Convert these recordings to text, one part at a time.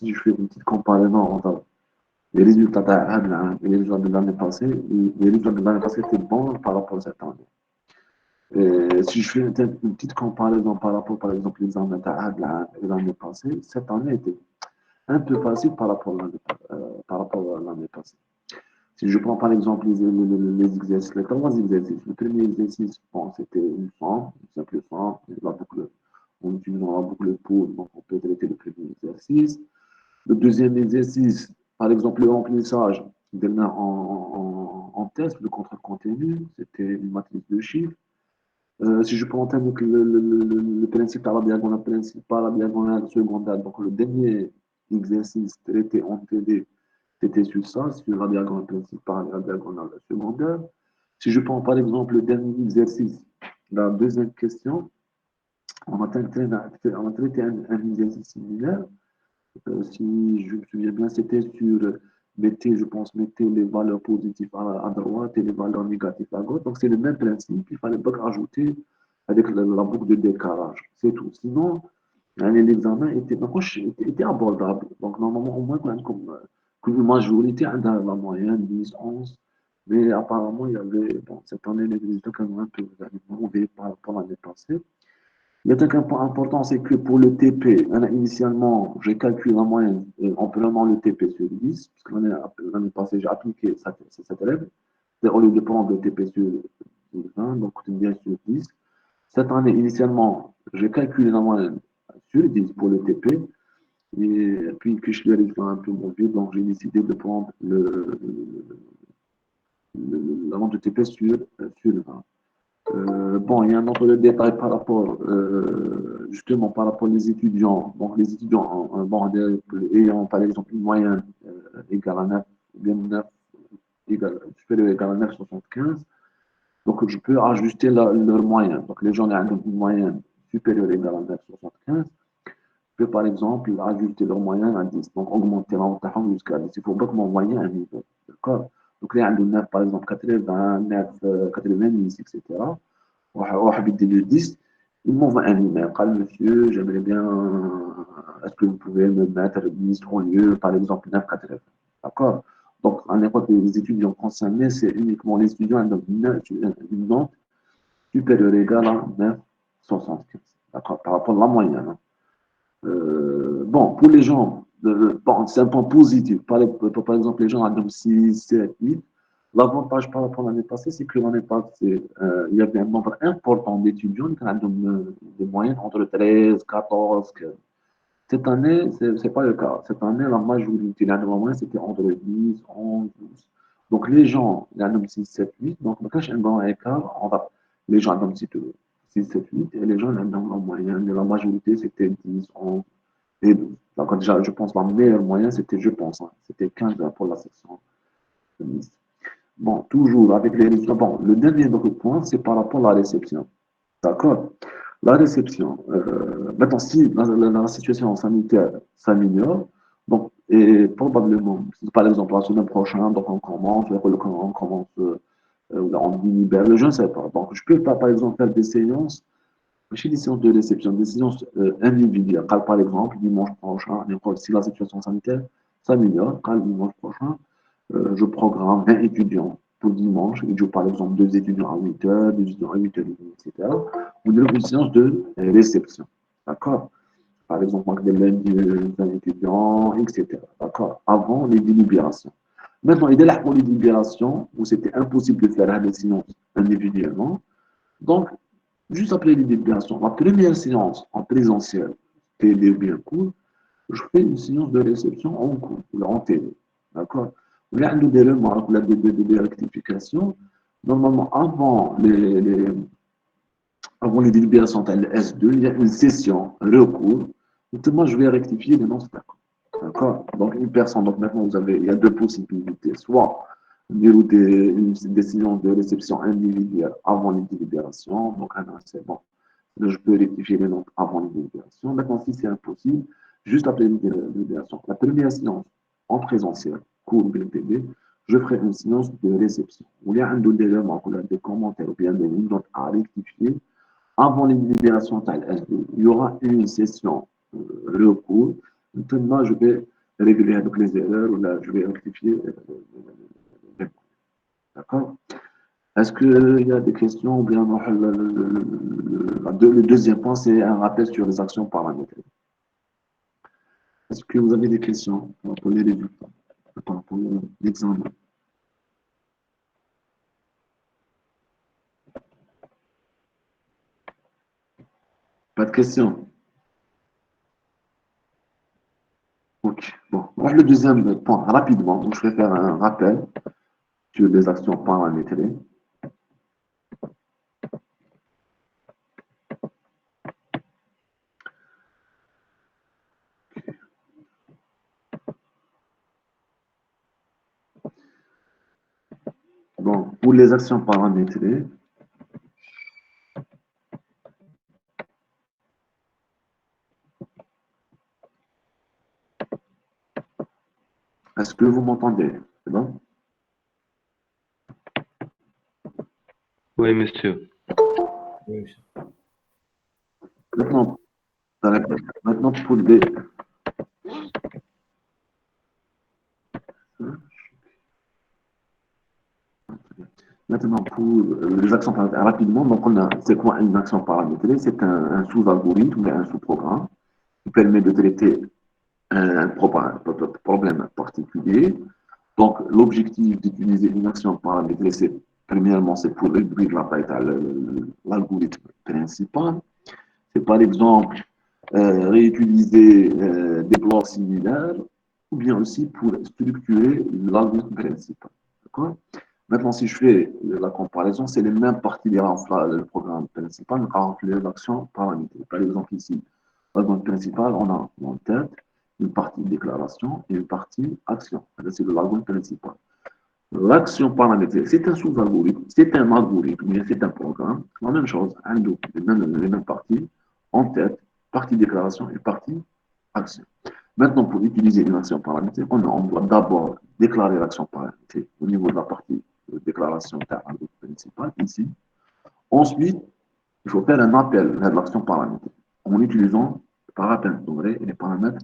si je fais une petite comparaison entre les résultats et les résultats de l'année passée, les résultats de l'année passée étaient bons par rapport à cette année. Et si je fais une petite comparaison par rapport, par exemple, l'examen de l'année passée, cette année était un peu facile par rapport à l'année passée. Si je prends par exemple les exercices, les trois exercices, le premier exercice, bon, c'était une simple forme, la boucle, on utilise la boucle pour, donc on peut traiter le premier exercice. Le deuxième exercice, par exemple, le remplissage en test, le contre-contenu, c'était une matrice de chiffres. Si je prends donc le principe à la diagonale principale, la diagonale secondaire, donc le dernier exercice traité en TD, c'était sur ça, sur la diagonale principale et la diagonale secondaire. Si je prends par exemple le dernier exercice, la deuxième question, on a traité un exercice similaire. Si je me souviens bien, c'était sur mettez les valeurs positives à droite et les valeurs négatives à gauche. Donc, c'est le même principe. Il fallait pas ajouter avec la boucle de décalage. C'est tout. Sinon, l'examen était abordable. Donc, normalement, au moins, comme une majorité, on a la moyenne, 10, 11. Mais apparemment, il y avait, bon, cette année, les résultats quand même un peu mauvais par rapport à l'année passée. Il y a un point important, c'est que pour le TP, initialement, j'ai calculé la moyenne en prenant le TP sur 10, parce que l'année passée, j'ai appliqué cette règle. Au lieu de prendre le TP sur 20, donc c'est bien sur 10. Cette année, initialement, j'ai calculé la moyenne sur 10 pour le TP, et puis que je suis allé faire un peu mon vieux, donc j'ai décidé de prendre la moyenne de TP sur 20. Bon, il y a un autre détail par rapport, justement, par rapport aux étudiants. Donc, les étudiants bon, ayant, par exemple, une moyenne égale à 9, ou bien 9 supérieure ou égale à 9,75. Donc, je peux ajuster leur moyenne. Donc, les gens qui ont une moyenne supérieure ou égale à 9,75, je peux, par exemple, ajuster leur moyenne à 10. Donc, augmenter la jusqu'à 10. Il ne faut pas que mon moyen un niveau. D'accord? Donc, les gens qui ont 9, par exemple, 80, 9, 90, etc. واحد يدي le 10, il m'envoie un email. قال monsieur, j'aimerais bien, est-ce que vous pouvez me mettre 10 au lieu, par exemple, 9,80. D'accord? Donc, à l'époque, les étudiants concernés, c'est uniquement les étudiants qui ont une note supérieure ou égale à 9,75. D'accord? Par rapport à la moyenne. Hein. Bon, pour les gens, bon, c'est un point positif. Par exemple, les gens qui ont 6, 7, 8. L'avantage par rapport à l'année passée, c'est que l'année passée, il y avait un nombre important d'étudiants qui ont des moyennes entre 13, 14, 15. Cette année, ce n'est pas le cas. Cette année, la majorité de la moyenne, c'était entre 10, 11, 12. Donc, les gens, il y en a 6, 7, 8. Donc, il y a un grand écart entre les gens qui ont 6, 7, 8 et les gens qui ont la moyenne. La majorité, c'était 10, 11 et 12. Donc, déjà, je pense que la meilleure moyenne, c'était, je pense, hein, c'était 15 pour la section de Nice. Bon, toujours avec les résultats. Bon, le dernier point, c'est par rapport à la réception. D'accord? La réception. Maintenant, si la situation sanitaire s'améliore, donc, et probablement, par exemple, la semaine prochaine, donc on commence, on commence, on libère, je ne sais pas. Donc, je peux pas, par exemple, faire des séances, chez des séances de réception, des séances individuelles. Par exemple, dimanche prochain, si la situation sanitaire s'améliore, dimanche prochain, je programme 20 étudiants pour dimanche. Et je par exemple 2 étudiants à 8h, 2 étudiants à 8h30, etc. Ou une séance de réception. D'accord? Par exemple, des lundis, 20 étudiants, etc. D'accord? Avant les délibérations. Maintenant, il y a pour les délibérations où c'était impossible de faire des séances individuellement. Donc, juste après les délibérations, la première séance en présentiel, télé bien court, je fais une séance de réception en cours, en télé. D'accord? Il y a des remarques, des rectifications. Normalement, avant les délibérations de S2, il y a une session, recours. Moi, je vais rectifier les noms. D'accord? Donc, une personne, donc maintenant, il y a deux possibilités. Soit une décision de réception individuelle avant les délibérations. Donc, c'est bon. Je peux rectifier les noms avant les délibérations. Maintenant, si c'est impossible, juste après les délibérations. La première séance en présentiel, cours BPD, je ferai une séance de réception. Où il y a un éléments, des commentaires ou bien des notes à rectifier. Avant les délibérations, il y aura une session recours Maintenant, je vais régler avec les erreurs ou là, je vais rectifier. D'accord? Est-ce qu'il y a des questions ou bien le deuxième point, c'est un rappel sur les actions paramétrées. Est-ce que vous avez des questions pour les résultats, pour l'examen? Pas de questions? Ok. Bon, moi, le deuxième point, rapidement, donc je vais faire un rappel sur les actions paramétrées. Bon, pour les actions paramétrées, est-ce que vous m'entendez? C'est bon? Oui, monsieur. Maintenant, maintenant pour les, maintenant, pour les actions paramétrées, rapidement, donc c'est quoi une action paramétrée? C'est un sous-algorithme, un sous-programme qui permet de traiter un problème particulier. Donc, l'objectif d'utiliser une action paramétrée, c'est premièrement, c'est pour réduire la taille de l'algorithme principal. C'est par exemple réutiliser des blocs similaires ou bien aussi pour structurer l'algorithme principal. D'accord? Maintenant, si je fais la comparaison, c'est les mêmes parties des le programme principal remplir l'action paramétrée. Par exemple, ici, l'algorithme principal, on a en tête une partie déclaration et une partie action. C'est l'algorithme principal. L'action paramétrique, c'est un sous-algorithme, c'est un algorithme, mais c'est un programme. La même chose, les mêmes parties, en tête, partie déclaration et partie action. Maintenant, pour utiliser une action paramétrique, on doit d'abord déclarer l'action paramétrique au niveau de la partie de déclaration d'un algorithme principal, ici. Ensuite, il faut faire un appel à l'action paramétrique en utilisant les paramètres d'entrée et les paramètres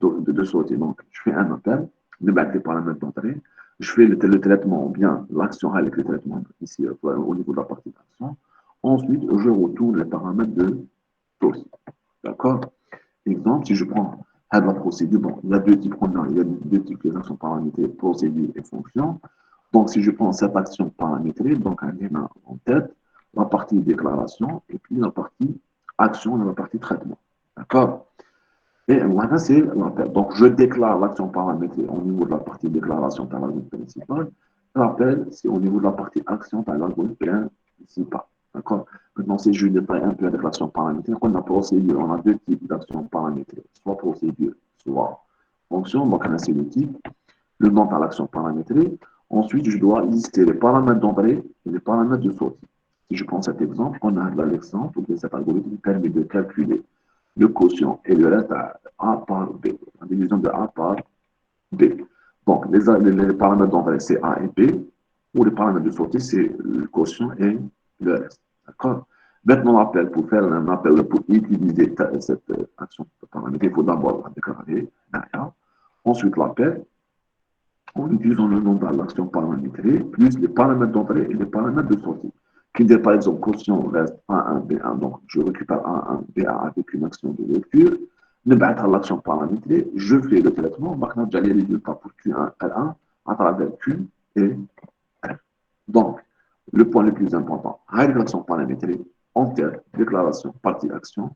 de sortie. Donc, je fais un appel, de mettre les paramètres d'entrée, je fais le traitement, ou bien l'action avec le traitement ici au niveau de la partie d'action. Ensuite, je retourne les paramètres de sortie. D'accord? Exemple, si je prends la procédure, bon, il y a deux types, il y a deux types d'actions paramétrées, procédure et fonction. Donc, si je prends cette action paramétrée, donc elle a en tête la partie déclaration et puis la partie action et la partie traitement. D'accord? Et voilà, c'est l'appel. Donc, je déclare l'action paramétrée au niveau de la partie déclaration par l'algorithme principal. L'appel, c'est au niveau de la partie action par l'algorithme principal. D'accord? Maintenant, si je détaille un peu la déclaration paramétrée, on a procédure, on a deux types d'actions paramétrées, soit procédure, soit fonction. Donc, on a ces deux types. Le nom à l'action paramétrée. Ensuite, je dois lister les paramètres d'entrée et les paramètres de sortie. Si je prends cet exemple, on a l'exemple où cet algorithme permet de calculer le quotient et le reste à A par B, la division de A par B. Donc, les paramètres d'entrée, c'est A et B, ou les paramètres de sortie, c'est le quotient et le reste. D'accord? Maintenant, l'appel, pour faire un appel, pour utiliser cette action paramétrique, il faut d'abord la déclarer derrière. Ensuite, l'appel, en utilisant le nom de l'action paramétrée, plus les paramètres d'entrée et les paramètres de sortie. Qui dit par exemple quotient reste A1, B1, donc je récupère A1, B1 avec une action de lecture, نبعث à l'action paramétrée, je fais le traitement, maintenant j'ai les résultats pour Q1, L1 à travers Q et R. Donc, le point le plus important, avec l'action paramétrée, entière, déclaration, partie action,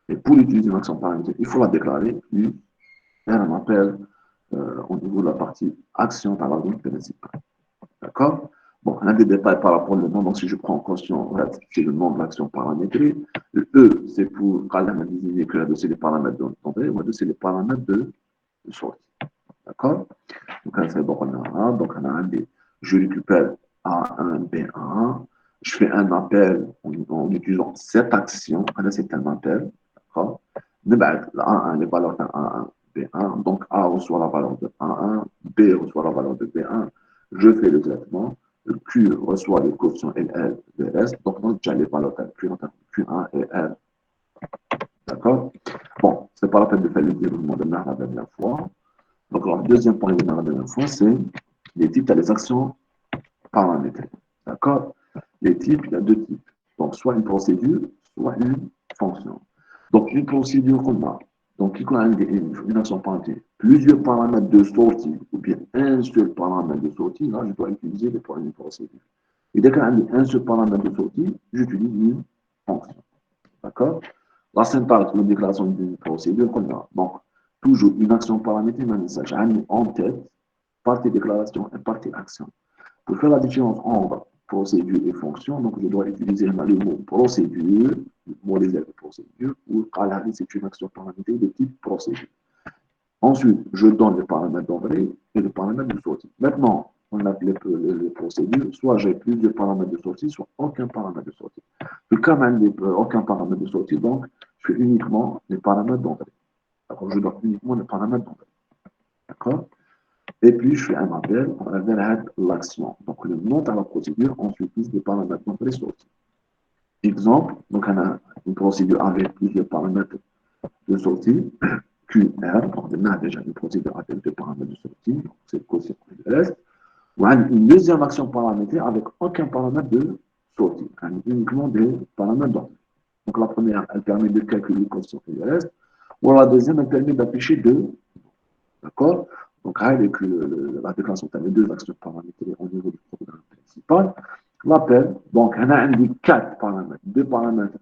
et pour utiliser une action paramétrée, il faut la déclarer, puis faire un appel au niveau de la partie action par l'algorithme principal. D'accord? Bon, un des détails par rapport au nom, donc si je prends en conscience, c'est le nom de l'action paramétrée. Le E, c'est pour quand même désigner que là-dessus, c'est les paramètres d'entrée, là-dessus, c'est les paramètres de sortie. D'accord? Donc, on a un, donc on a un B. Je récupère A1, B1, je fais un appel en utilisant cette action, là, c'est un appel, d'accord? A1, les valeurs de A1, B1, donc A reçoit la valeur de A1, B reçoit la valeur de B1, je fais le traitement, le Q reçoit le quotient et L, le reste, donc j'ai les valeurs de Q1 et R D'accord? Bon, c'est pas la peine de faire le déroulement de la dernière fois. Donc, le deuxième point de la dernière fois, c'est les types, tu as les actions paramétrées. D'accord? Les types, il y a deux types. Donc, soit une procédure, soit une fonction. Donc, une procédure qu'on a, donc qui a une action paramétrée, plusieurs paramètres de sortie, ou bien un seul paramètre de sortie, là, je dois utiliser les une procédure. Et dès qu'on a un seul paramètre de sortie, j'utilise une fonction. D'accord? La syntaxe, la déclaration d'une procédure qu'on a. Donc, toujours une action paramétrée, un message en tête, partie déclaration et partie action. Pour faire la différence entre procédure et fonction, donc je dois utiliser le mot procédure, le mot réservé procédure, ou c'est une action paramétrée de type procédure. Ensuite, je donne le paramètre d'entrée et le paramètre de sortie. Maintenant, on a les procédures, soit j'ai plusieurs paramètres de sortie, soit aucun paramètre de sortie. Et comme il n'y a aucun paramètre de sortie, donc je fais uniquement les paramètres d'entrée. D'accord? Je donne uniquement les paramètres d'entrée. D'accord? Et puis, je fais un appel, on appelle l'action. Donc, le nom de la procédure, on utilise des paramètres d'entrée et sortie. Exemple, donc on a une procédure avec plusieurs paramètres de sortie. QR, donc on a déjà une procédure avec deux paramètres de sortie, c'est le quotient de reste. Ou une deuxième action paramétrée avec aucun paramètre de sortie, uniquement des paramètres d'entrée. Donc la première, elle permet de calculer le quotient de reste, ou la deuxième, elle permet d'afficher deux. D'accord? Donc avec la déclaration, tu as les deux actions paramétrées au niveau du programme principal. L'appel, donc on a indiqué quatre paramètres, deux paramètres,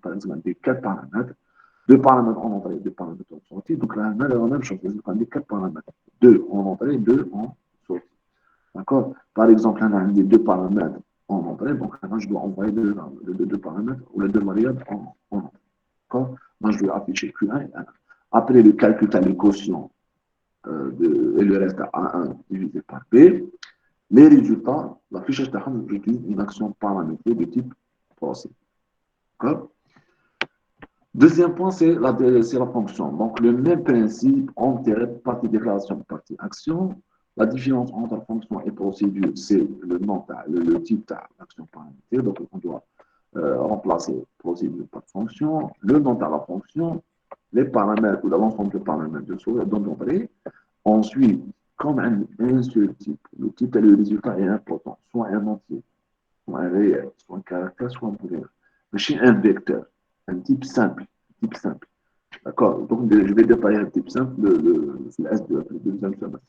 par exemple, des quatre paramètres. Deux paramètres en entrée, deux paramètres en sortie. Donc là, on a la même chose. On a quatre paramètres. Deux en entrée, deux en sortie. D'accord? Par exemple, on a deux paramètres en entrée. Donc là, je dois envoyer deux paramètres ou les deux variables en entrée. D'accord? Moi, je dois afficher Q1 et A1. Après le calcul, tu as les quotients et le reste à A1 divisé par B. Les résultats, l'affichage de j'utilise une action paramétrée de type procès. D'accord? Deuxième point, c'est la fonction. Donc, le même principe, on dirait partie déclaration, partie action. La différence entre fonction et procédure, c'est le nom, le type d'action paramétrée. Donc, on doit remplacer procédure par fonction, le nom de la fonction, les paramètres ou l'ensemble des paramètres de sauvegarde d'entrée. Ensuite, comme un seul type, le type et le résultat est important, soit un entier, soit un réel, soit un caractère, soit un booléen. Mais chez un vecteur, un type simple, type simple. D'accord? Donc, je vais détailler un type simple, le S2, le deuxième semestre.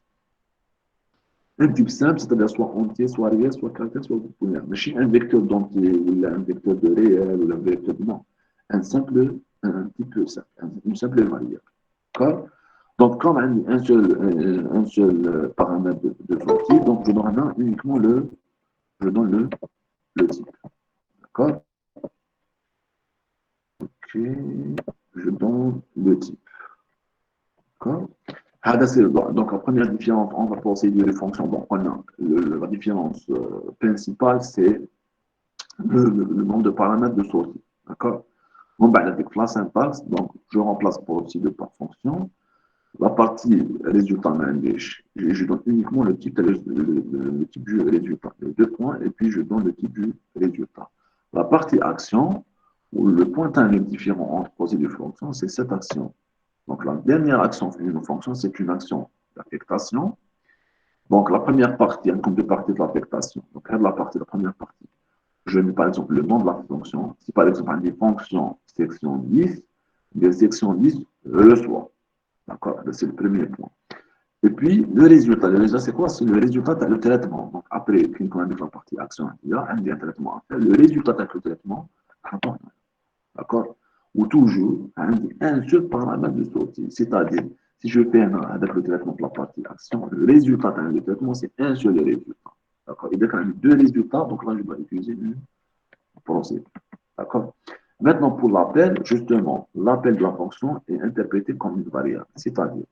Un type simple, c'est-à-dire soit entier, soit réel, soit caractère, soit booléen. Mais chez un vecteur d'entier, ou un vecteur de réel, ou un vecteur de non, un type simple, une simple variable. D'accord? Donc, comme un seul paramètre de sortie, donc je donne uniquement je donne le type. D'accord? Ok, je donne le type. D'accord? Donc, la première différence entre procédure et fonction, donc on a la différence principale, c'est le nombre de paramètres de sortie. D'accord? Bon, ben, avec la syntaxe, donc je remplace procédure par fonction. La partie résultat je donne uniquement le type, le type du résultat, les deux points, et puis je donne le type du résultat. La partie action, où le pointage différent entre procédure et fonction, c'est cette action. Donc la dernière action d'une fonction, c'est une action d'affectation. Donc la première partie, un compte de partie de l'affectation. Donc la première partie. Je mets par exemple le nom de la fonction. Si par exemple on dit fonction section 10, bien section 10 reçoit. D'accord? C'est le premier point. Et puis, le résultat, c'est quoi? C'est le résultat de le traitement. Donc, après, quand on a la partie action, il y a un traitement à faire. Le résultat de le traitement, d'accord? Ou toujours, un seul paramètre de sortie. C'est-à-dire, si je fais avec le traitement de la partie action, le résultat du traitement, c'est un seul résultat. D'accord? Et dès qu'on a deux résultats, donc là, je dois utiliser une procédure. D'accord? Maintenant, pour l'appel, justement, l'appel de la fonction est interprété comme une variable. C'est-à-dire,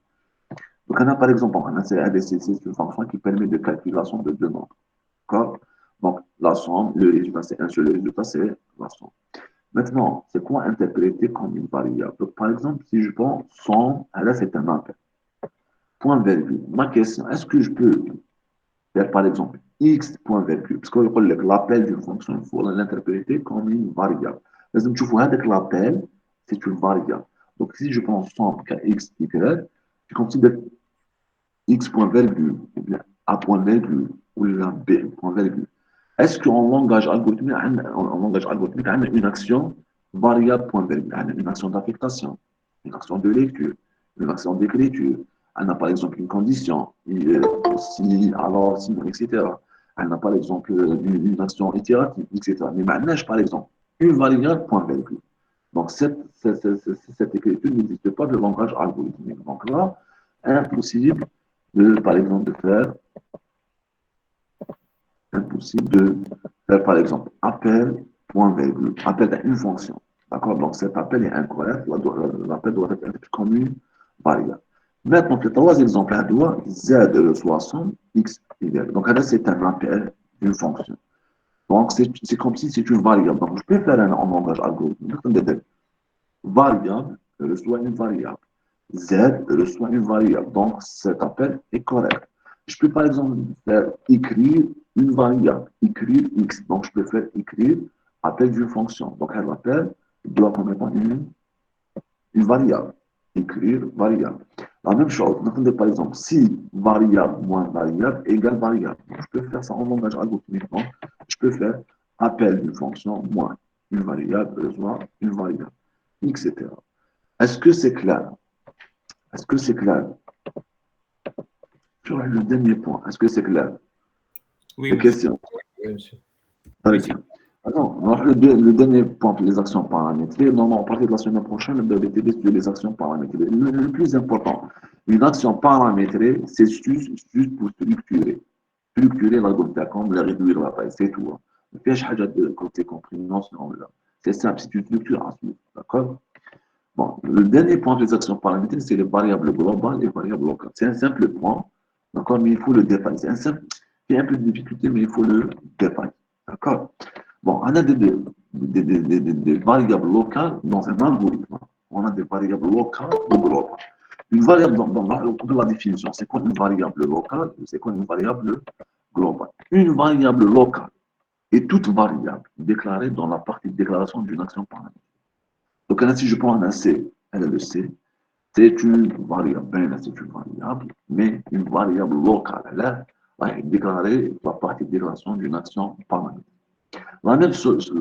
donc, on a par exemple, c'est une fonction qui permet de calculation de deux nombres. D'accord? Donc, la somme, le résultat, c'est un seul résultat, c'est la somme. Maintenant, c'est quoi interpréter comme une variable? Donc, par exemple, si je prends somme, là, c'est un appel. Point virgule. Ma question, est-ce que je peux faire, par exemple, x point virgule? Parce que l'appel d'une fonction, il faut l'interpréter comme une variable. لازم تشوفوا هذاك l'appel c'est une variable. Donc, si je prends somme kx, y, je considère x point virgule, ou bien a point virgule, ou bien b point virgule. Est-ce qu'en langage algorithmique, on a une action variable point virgule, une action d'affectation, une action de lecture, une action d'écriture, on a par exemple une condition, si, alors, sinon, etc. On a par exemple une action itérative, etc. Mais maintenant, par exemple, une variable point virgule. Donc, cette écriture n'existe pas de langage algorithmique. Donc là, impossible par exemple, de faire, par exemple, appel, point virgule, appel à une fonction. D'accord? Donc, cet appel est incorrect. L'appel doit être comme une variable. Maintenant, les trois exemples à deux, z reçoit son x, y. Donc, là, c'est un appel d'une fonction. Donc, c'est comme si c'est une variable. Donc, je peux faire en langage algorithmique. Variable reçoit une variable. Z reçoit une variable. Donc, cet appel est correct. Je peux par exemple faire écrire une variable, écrire x. Donc, je peux faire écrire appel d'une fonction. Donc, elle appelle doit comme étant une variable. Écrire variable. La même chose, par exemple, si variable moins variable égale variable. Donc, je peux faire ça en langage algorithmique. Donc, je peux faire appel d'une fonction moins une variable reçoit une variable, etc. Est-ce que c'est clair? Est-ce que c'est clair? Sur le dernier point, est-ce que c'est clair? Oui, Les monsieur. questions? Oui, monsieur. Très bien. Alors, le dernier point, les actions paramétrées. Non, à partir de la semaine prochaine, le BTB sur les actions paramétrées. Le plus important, une action paramétrée, c'est juste pour structurer. Structurer l'algorithme, comme la réduire la taille, c'est tout. Il n'y a pas de côté compréhension. C'est simple, c'est une structure à suivre. D'accord? Bon, le dernier point des actions paramétrées, c'est les variables globales et les variables locales. C'est un simple point, d'accord, mais il faut le détailler. C'est un simple, il y a un peu de difficulté, mais il faut le détailler. D'accord? Bon, on a des variables locales dans un algorithme. On a des variables locales ou globales. Une variable dans la définition, c'est quoi une variable locale? C'est quoi une variable globale? Une variable locale est toute variable déclarée dans la partie de déclaration d'une action paramétrique. Donc, là, si je prends un C, elle est le C, c'est une variable, ben, c'est une variable, mais une variable locale. Là, elle est déclarée la partie de déclaration d'une action paramétrique. La même chose,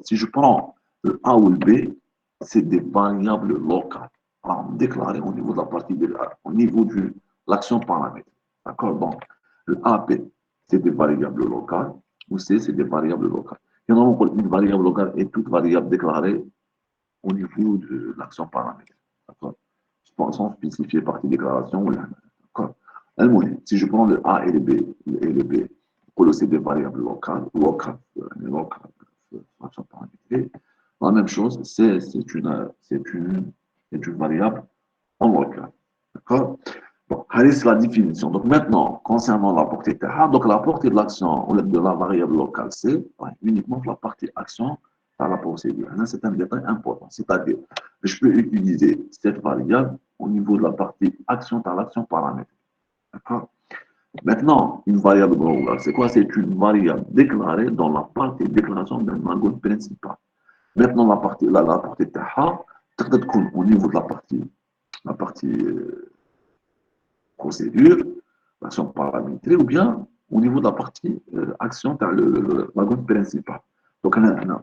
si je prends le A ou le B, c'est des variables locales déclarées au niveau de la partie au niveau de l'action paramétrique. D'accord? Donc, le A, B, c'est des variables locales, ou C, c'est des variables locales. Et normalement, une variable locale est toute variable déclarée au niveau de l'action paramétrique. D'accord? Sans spécifier partie déclaration ou la. D'accord? Si je prends le A et le B, pour c'est des variables locales, action paramétrique, la même chose, c'est une variable en local. D'accord? Bon, c'est la définition. Donc maintenant, concernant la portée TH, donc la portée de l'action ou de la variable locale, c'est uniquement la partie action dans la procédure. C'est un détail important. C'est-à-dire, je peux utiliser cette variable au niveau de la partie action dans l'action paramétrique. D'accord? Maintenant, une variable globale, c'est quoi? C'est une variable déclarée dans la partie déclaration d'un algorithme principal. Maintenant, la portée TH, au niveau de la partie procédure, l'action paramétrée, ou bien au niveau de la partie action dans l'algorithme principal. Donc,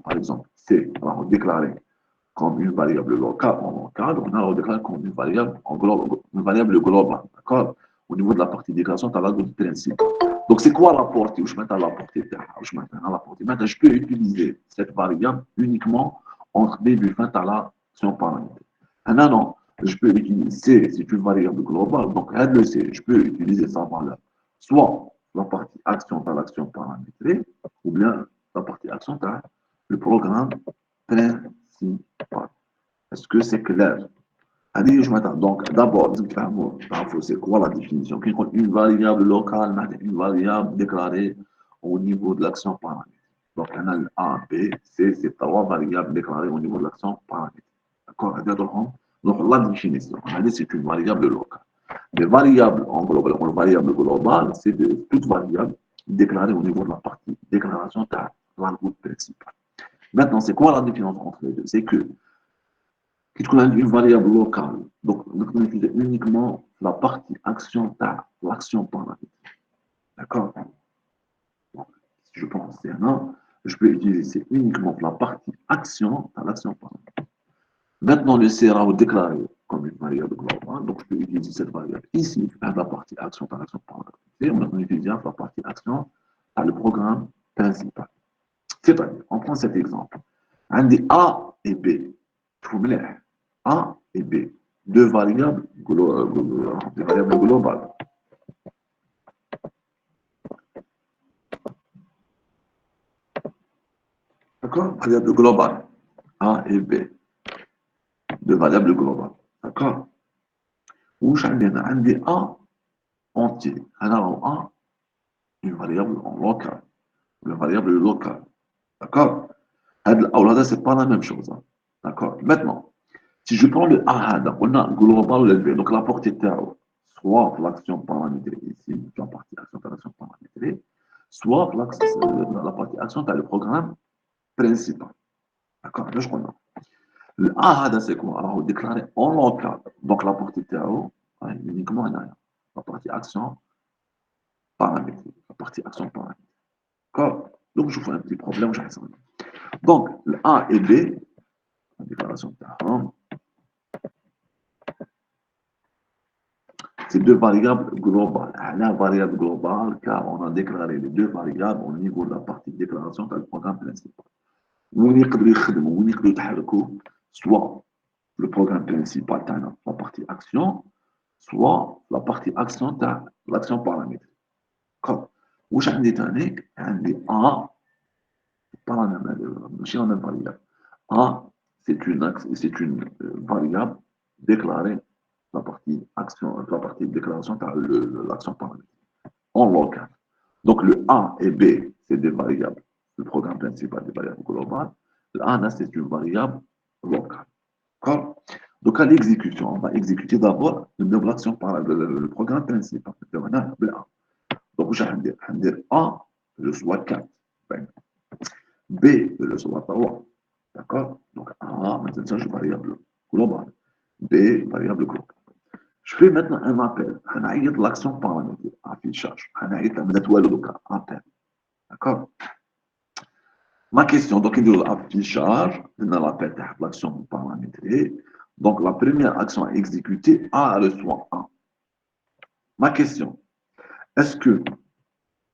par exemple, c'est déclaré comme une variable locale en local, on a déclaré comme une variable globale, d'accord? Au niveau de la partie déclaration, tu as l'algorithme principal. Donc, c'est quoi la portée? Je mets à la portée. Maintenant, je peux utiliser cette variable uniquement entre début et fin à l'action paramétrique. Non, je peux utiliser, c'est une variable globale, donc elle le sait, je peux utiliser sa valeur, soit la partie action dans l'action paramétrée, ou bien la partie action dans le programme principal. Est-ce que c'est clair? Allez, je m'attends. Donc, d'abord, c'est quoi la définition? Une variable locale, une variable déclarée au niveau de l'action paramétrique. Donc, on a le A, B, C, c'est trois variables déclarées au niveau de l'action paramétrique. D'accord? Donc, la définition, on a dit c'est une variable locale. Les variables en global, une variable globale, c'est toute variable déclarée au niveau de la partie déclaration de l'algorithme principal. Maintenant, c'est quoi la différence entre les deux? C'est que qui تكون عندي une variable locale. Donc, on utilise uniquement la partie action, l'action paramètre. D'accord? Donc, si je prends C1, je peux utiliser uniquement la partie action à l'action paramètre. Maintenant, le C sera déclaré comme une variable globale, donc je peux utiliser cette variable ici, à la partie action à l'action paramètre. Et on utilise la partie action à le programme principal. C'est-à-dire, on prend cet exemple. Un des A et B. A et B. Deux variables, globales. D'accord? Variable globale. A et B. Deux variables globales. D'accord? Où j'ai un des A entier. Alors, A, une variable en local. Une variable locale. D'accord? Là, c'est pas la même chose. D'accord? Maintenant, si je prends le A, on a global levé, donc la portée terre, soit l'action paramétrée ici, la partie action par l'action paramétrée, soit la partie action par le programme principal. D'accord? Là, je connais. Le A, c'est quoi? Alors, on déclare en local, donc la portée terre, uniquement la partie action paramétrée. La partie action paramétrée. D'accord? Donc, je fais un petit problème, j'ai ça. Donc, le A et B, la déclaration de terre, c'est deux variables globales. La variable globale, car on a déclaré les deux variables au niveau de la partie de déclaration dans le programme principal. Soit le programme principal, la partie action, soit la partie action, l'action paramétrique. Comme, où j'ai un des A, pas la même variable. A, c'est une variable déclarée la partie action, la partie déclaration par l'action paramétrique en local. Donc le A et B, c'est des variables. Le programme principal des variables globales. Le A, c'est une variable locale. D'accord? Donc à l'exécution, on va exécuter d'abord l'action par le programme principal. Donc j'ai un A, je soit 4. B, je soit 3. D'accord? Donc A, maintenant, c'est une variable globale. B, variable globale. Je fais maintenant un appel. On a l'action paramétrique, affichage. On a appel. D'accord? Ma question, donc il y a l'affichage, on a l'appel de l'action paramétrique. Donc la première action à exécuter, A reçoit 1. Ma question, est-ce que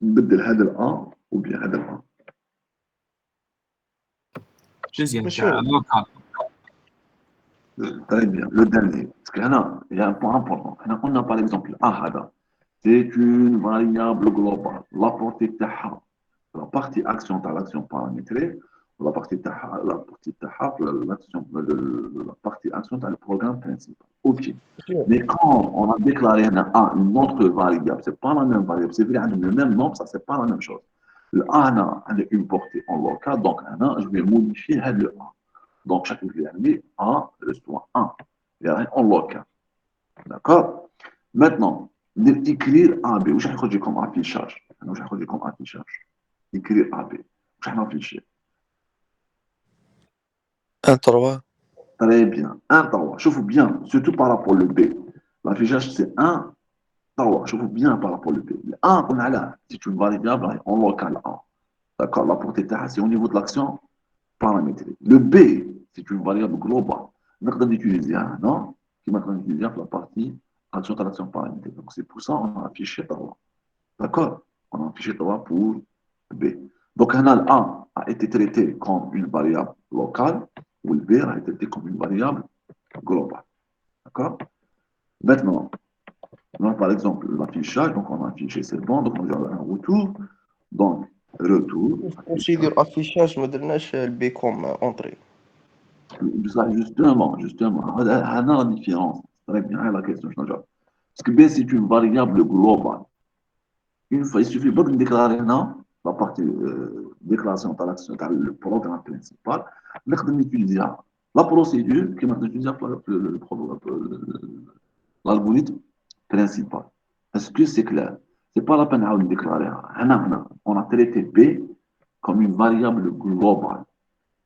نبدل هذا الA ou bien هذا الA? Deuxième Monsieur, local. Très bien, le dernier. Parce qu'il y a un point important. On a par exemple A, c'est une variable globale. La portée تاعها, la partie action de l'action paramétrée, la partie l'action, la partie action dans le programme principal. OK. monsieur, Mais quand on a déclaré un A, une autre variable, c'est pas la même variable, c'est vrai, le même nom, ça c'est pas la même chose. Le A a une portée en local, donc je vais modifier le A. Donc chaque année, A reçoit 1. Il y a en local. D'accord? Maintenant, d'écrire AB, où j'ai comme affichage. J'ai comme affichage. Écrire AB. J'ai affiché. 1, 3. Très bien. 1, 3. Je vous bien, surtout par rapport au B. L'affichage, c'est 1, 3. Je vous bien par rapport au B. Le 1, on a là, c'est une variable en local 1. D'accord? La portée c'est au niveau de l'action paramétrique. Le B, c'est une variable globale. On va utiliser un nom qui va utiliser la partie action de l'action paramétrique. Donc c'est pour ça qu'on a affiché 3. D'accord? On a affiché 3 pour B. Donc le A a été traité comme une variable locale ou le B a été traité comme une variable globale. D'accord? Maintenant, donc, par exemple, l'affichage, donc on a affiché, c'est bon, donc on a un retour. Donc, retour. considère affichage, ما درناش البي كوم entrée. Justement, on a la différence. Très bien, la question, je parce que B, c'est une variable globale. Une fois, il suffit pas de déclarer non, la partie déclaration de l'action, le programme principal, mais on utiliser la procédure qui va utiliser l'algorithme principal. Est-ce que c'est clair? C'est pas la peine de déclarer. On a traité B comme une variable globale.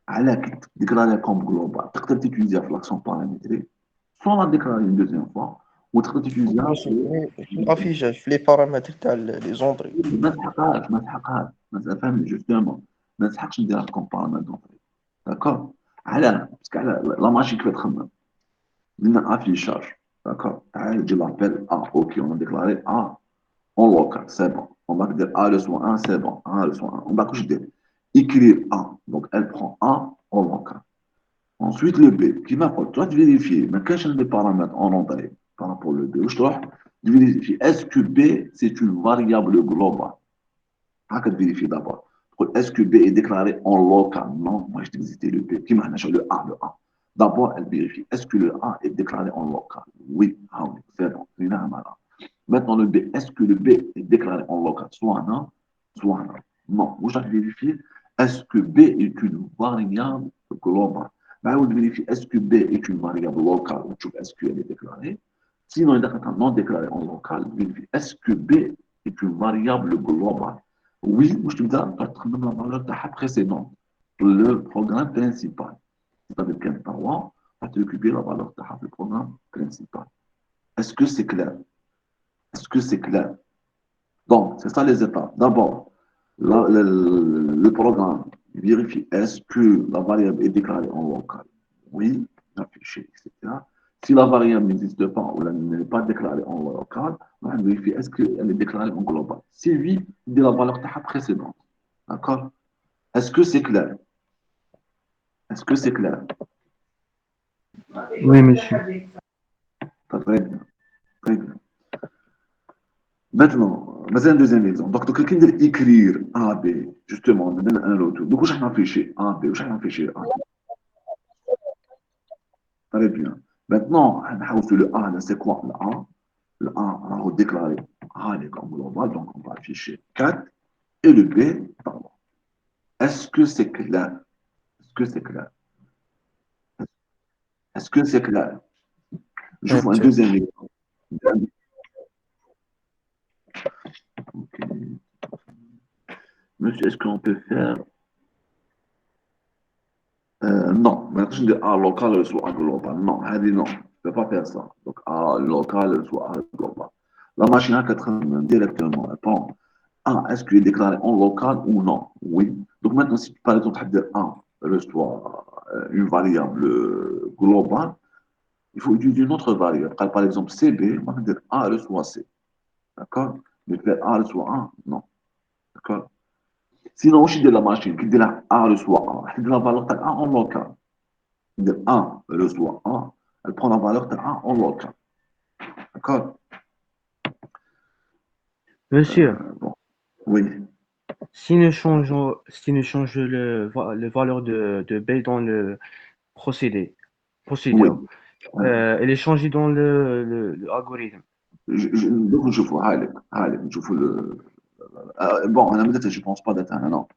على كي déclarer comme global تقدر تutiliser في l'action paramétrée sans la déclarer une deuxième fois وتقدر تutiliser في الافيشاج في لي بارامتر تاع لي زوندري. ما تحقهاش ما فهمني جوستومون ما تحقش نديرها كوم بارامتر دونطري داكور على باسكو على لا ماشين كيف تخمم لنا افيشاج داكور تعال تجي لابيل اوكي اون ديكلاري en local, c'est bon. On va dire A le soin 1, c'est bon. A le soin 1. On va dire écrire A. Donc, elle prend A en local. Ensuite, le B, qui va faire, toi, tu vérifies, mais quels sont les paramètres en entrée par rapport au B? Je dois vérifier, est-ce que B, c'est une variable globale? Tu vérifier d'abord. Est-ce que B est déclaré en local? Non, moi, je t'ai visité le B. Qui m'a le A, le A. D'abord, elle vérifie, est-ce que le A est déclaré en local? Oui, oui, c'est bon. C'est une amara. Maintenant, le B, est-ce que le B est déclaré en local? Soit non, soit non. Non, moi, je dois vérifier, est-ce que B est une variable globale? Ben, on vérifie, est-ce que B est une variable locale? Est-ce qu'elle est déclarée? Sinon, il est non déclaré en local. Vérifie, est-ce que B est une variable globale? Oui, je te dis, tu la valeur précédente, le programme principal. C'est-à-dire qu'un parent va t'occuper la valeur du programme principal. Est-ce que c'est clair? Est-ce que c'est clair? Donc, c'est ça les étapes. D'abord, le programme vérifie est-ce que la variable est déclarée en local? Oui, affiché, etc. Si la variable n'existe pas ou elle n'est pas déclarée en local, on vérifie est-ce qu'elle est déclarée en global. Si oui, de la valeur précédente. D'accord? Est-ce que c'est clair? Est-ce que c'est clair? Oui, monsieur. Très bien. Très bien. Maintenant, mais un deuxième exemple. Donc, quelqu'un dit écrire A, B, justement, on donne un retour. Donc, où j'ai affiché A, B, où j'ai affiché A. Très bien. Maintenant, on a sur le A, c'est quoi le A? Le A, on va déclarer A est comme global, donc on va afficher 4. Et le B, pardon. Est-ce que c'est clair? Est-ce que c'est clair? Est-ce que c'est clair? Je vois un deuxième exemple. Okay. Monsieur, est-ce qu'on peut faire non, maintenant je dis A local soit A global. Non, elle dit non, je ne peux pas faire ça. Donc A local soit A global. La machine à 80 directement répond A, est-ce qu'il est déclaré en local ou non? Oui. Donc maintenant, si par exemple tu dis A reçoit une variable globale, il faut utiliser une autre variable. Par exemple, CB, on va dire A reçoit C. D'accord? Mais faire A reçoit A, non. D'accord? Sinon, je dis la machine qui dit là A reçoit A, elle dit la valeur A en local. De 1 reçoit 1, elle prend la valeur de 1 en local. D'accord? Monsieur, Bon. Oui. si nous changeons le valeur de B dans le procédure, Oui. elle est changée dans l'algorithme. Donc, je vois, allez, je vois le. Bon, je ne pense pas d'être un non.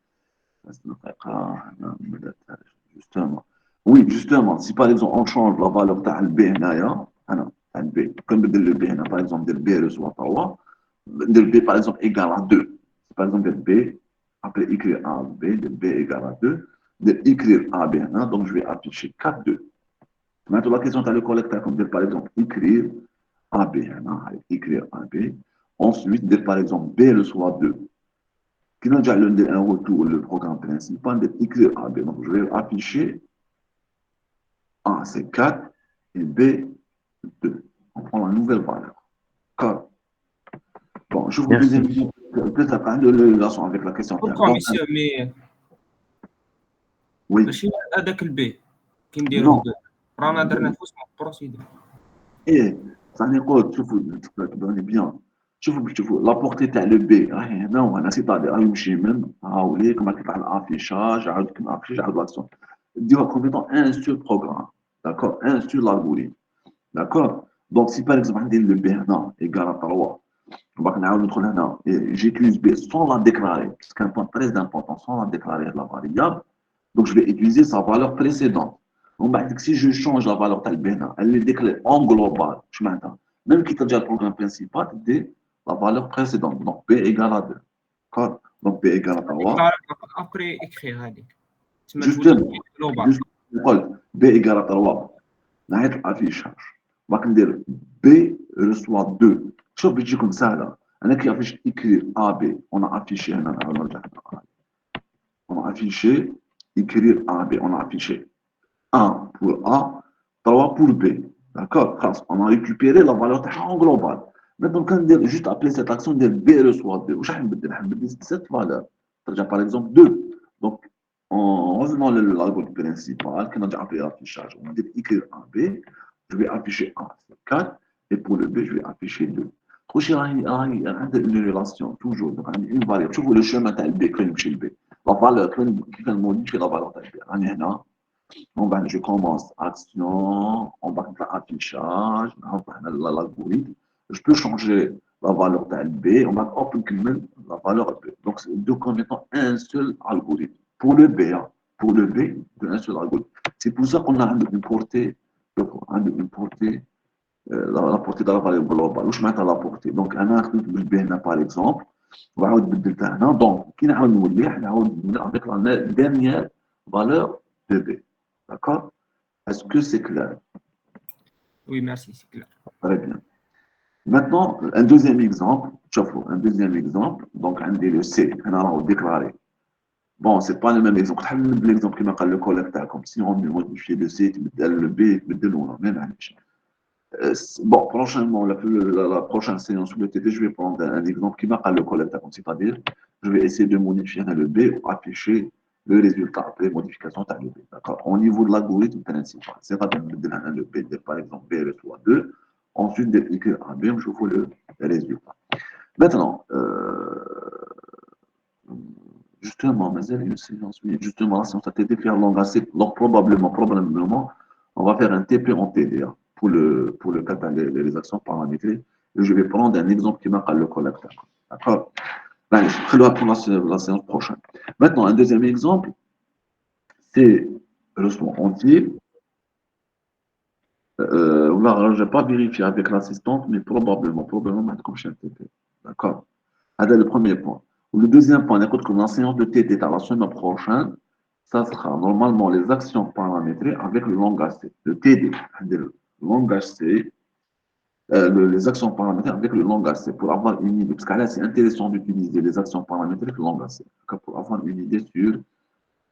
Justement. Oui, justement, si par exemple on change la valeur de B, comme le B, par exemple, de B reçoit 3, de B par exemple égale à 2. Par exemple, de B, après écrire A, B, de B égale à 2, de écrire A, B, donc je vais afficher 4, 2. Maintenant, la question, tu as le collecteur, comme dire par exemple, écrire A, B, écrire A, B. Ensuite, dire par exemple, B reçoit 2. Qui n'a déjà un retour, le programme principal, d'écrire A, B. Donc, je vais afficher A, c'est 4, et B, 2. On prend la nouvelle valeur. D'accord. Bon, je vous Merci. deuxième peut-être après de relation avec la question. Pourquoi, monsieur, mais oui. ماشي هذاك البي كي نديروه Non. ب رانا درنا في وسط البروسيدور. ايه ثاني قلت شوفوا تبعني بيان شوفوا لا بورتي تاع لو بي راهي هنا وهنا سيتادير راه يمشي من هاوليك كما كيطلع الافيشاج عاود كما افيشاج عاود لاكسيون ديوها كوم ايتون ان سول بروغرام داكور ان سول لالغوريثم داكور دونك سي باغ اكزومبل ندير لو بي هنا ايكال 3 وباك نعاود ندخل هنا جيتيوز بي سون لا ديكلاري باسكو ان بوان تري امبورطون سون لا ديكلاري لا فاريابل دونك جو في utiliser sa valeur précédente. Si je change la valeur de l'albéna, elle est déclarée en global. Même qui le programme principal, c'est la valeur précédente. Donc, B égale à 2. Donc, B égale à 3. ابري اكري هذيك تسمى Justement, جلوبال. قلت B égale à 3. نهاية الافيشاج باك ندير B reçoit 2. شوف بتجيكم سهلة. أنا كي affiche écrire AB on a affiché هنا نرجع on a affiché écrire AB on a affiché 1 pour A 3 pour B. D'accord. On a récupéré la valeur en global. Maintenant, quand on dit juste appeler cette action, on dit B reçoit 2. Où est-ce cette valeur? Par exemple 2. Donc, en revenant à l'algorithme principal, quand on a appelé l'affichage, on va dire écrire un B, je vais afficher 1, c'est 4, et pour le B, je vais afficher 2. Il y a une relation, toujours, donc une variable. Tu vois le chemin de B, chez le B. La valeur, qui fait le modifier la valeur de B. Donc, je commence action, on va faire affichage, l'algorithme. Je peux changer la valeur de B, on va open la valeur B. Donc, c'est deux comme étant un seul algorithme. Pour le B, un seul algorithme. C'est pour ça qu'on a importé la portée de la valeur globale. Où je mets la portée. Donc, un article de B, par exemple, on va utiliser donc, qui n'a avec la dernière valeur de B. D'accord? Est-ce que c'est clair? Oui, merci, c'est clair. Très bien. Maintenant, un deuxième exemple. Donc, on dit le C, on a déclaré. Bon, ce n'est pas le même exemple. L'exemple qui m'a dit le collecteur, comme si on modifie le C, le B, le nom, même. Bon, prochainement, la prochaine séance sur le TT, je vais prendre un exemple qui m'a dit le collecteur, c'est-à-dire, je vais essayer de modifier le B ou afficher le résultat après modification de le B. D'accord? Au niveau de l'algorithme principal, c'est-à-dire le B, par exemple, B reçoit 2, ensuite d'écrire un B, je vois le résultat. Maintenant, justement, mais il y a une séance, justement, si on s'était fait un langage, donc probablement, on va faire un TP en TDA pour le cas les actions paramétrées. Et je vais prendre un exemple qui marque le collecteur. D'accord? Ben, je ferai pour la séance prochaine. Maintenant, un deuxième exemple, c'est le son entier. Là, je n'ai pas vérifié avec l'assistante, mais probablement, comme je TP. D'accord? C'est le premier point. Le deuxième point, écoute, comme la séance de TT à la semaine prochaine, ça sera normalement les actions paramétrées avec le langage C. Le TD, le langage C, les actions paramétrées avec le langage C pour avoir une idée. Parce que là, c'est intéressant d'utiliser les actions paramétrées avec le langage C pour avoir une idée sur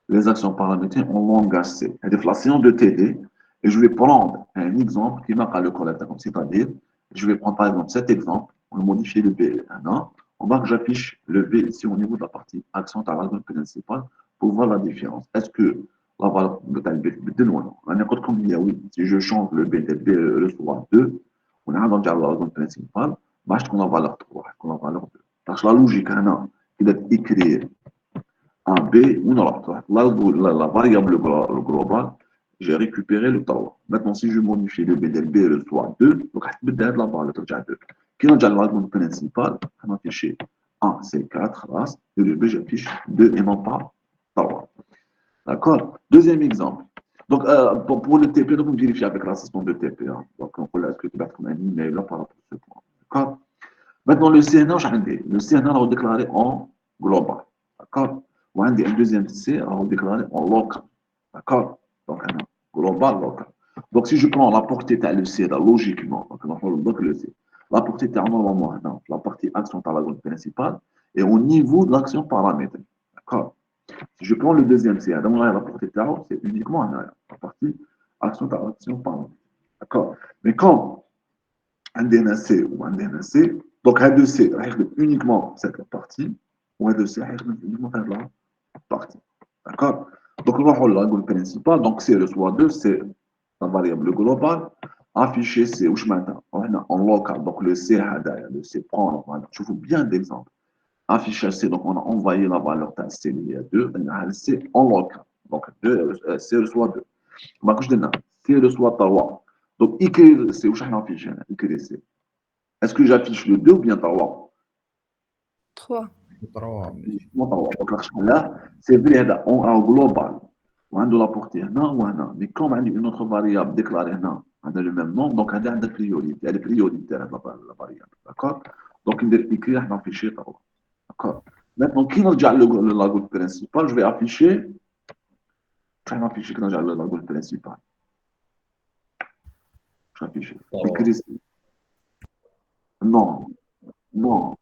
les actions paramétrées en langage C. C'est la séance de TD, et je vais prendre un exemple qui marque le collecteur, c'est-à-dire, je vais prendre par exemple cet exemple, on va modifier le B1, on va que j'affiche le B ici au niveau de la partie action à l'algorithme principal pour voir la différence. Est-ce que la valeur de B de loin, on a comme il y a oui, si je change le B de B reçoit 2, on a dans l'algorithme principal, bah, je trouve la valeur 3, je trouve la valeur 2. Parce que la logique, il est écrit un B ou non, la variable globale, j'ai récupéré le 3. Maintenant, si je modifie le B de B reçoit 2, donc je vais la valeur 2. Qui est l'algorithme principal, on va afficher 1, c'est 4, et le B, j'affiche 2 et non pas 3. D'accord? Deuxième exemple. Donc, pour le TP, donc, on vérifie avec l'assistant de TP. Donc, on peut l'inscrire comme un email là, par rapport à ce point. D'accord? Maintenant, le CNA, le CNA, on va déclarer en global. D'accord? Ou un deuxième C, on va déclarer en local. D'accord? Donc, un global, local. Donc, si je prends la portée de le C, logiquement, donc le C, la portée est normalement la partie action par la zone principale et au niveau de l'action paramétrée. D'accord? Si je prends le deuxième C, donc là, la portée c'est uniquement la partie action par action paramétrée. D'accord? Mais quand un DNC ou un DNC, donc un de C règle uniquement cette partie, ou un de C règle uniquement cette partie. D'accord? Donc, on va voir l'algorithme principal. Donc, C reçoit 2, c'est la variable globale. Afficher C, où je m'attends, en local. Donc, le C, le C prend, je vous bien d'exemple. Afficher C, donc on a envoyé la valeur de C, il y a 2, C en local. Donc, C reçoit 2. Donc, je dis, C reçoit 3. Donc, écrire C, où je m'affiche, écrire C. Est-ce que j'affiche le 2 ou bien 3? 3. 3. Donc là, c'est vrai, on a un global. On a de la portée, non. Mais comme on a une autre variable déclarée, non, on a le même nom, donc on a une priorité. Elle est prioritaire, la variable. D'accord? Donc, on va écrire un fichier 3. D'accord? Maintenant, qui nous dit l'algorithme principal, je vais afficher Je vais afficher quand j'ai la goal principale. Je vais afficher. Oh. Écris ici. Non, non.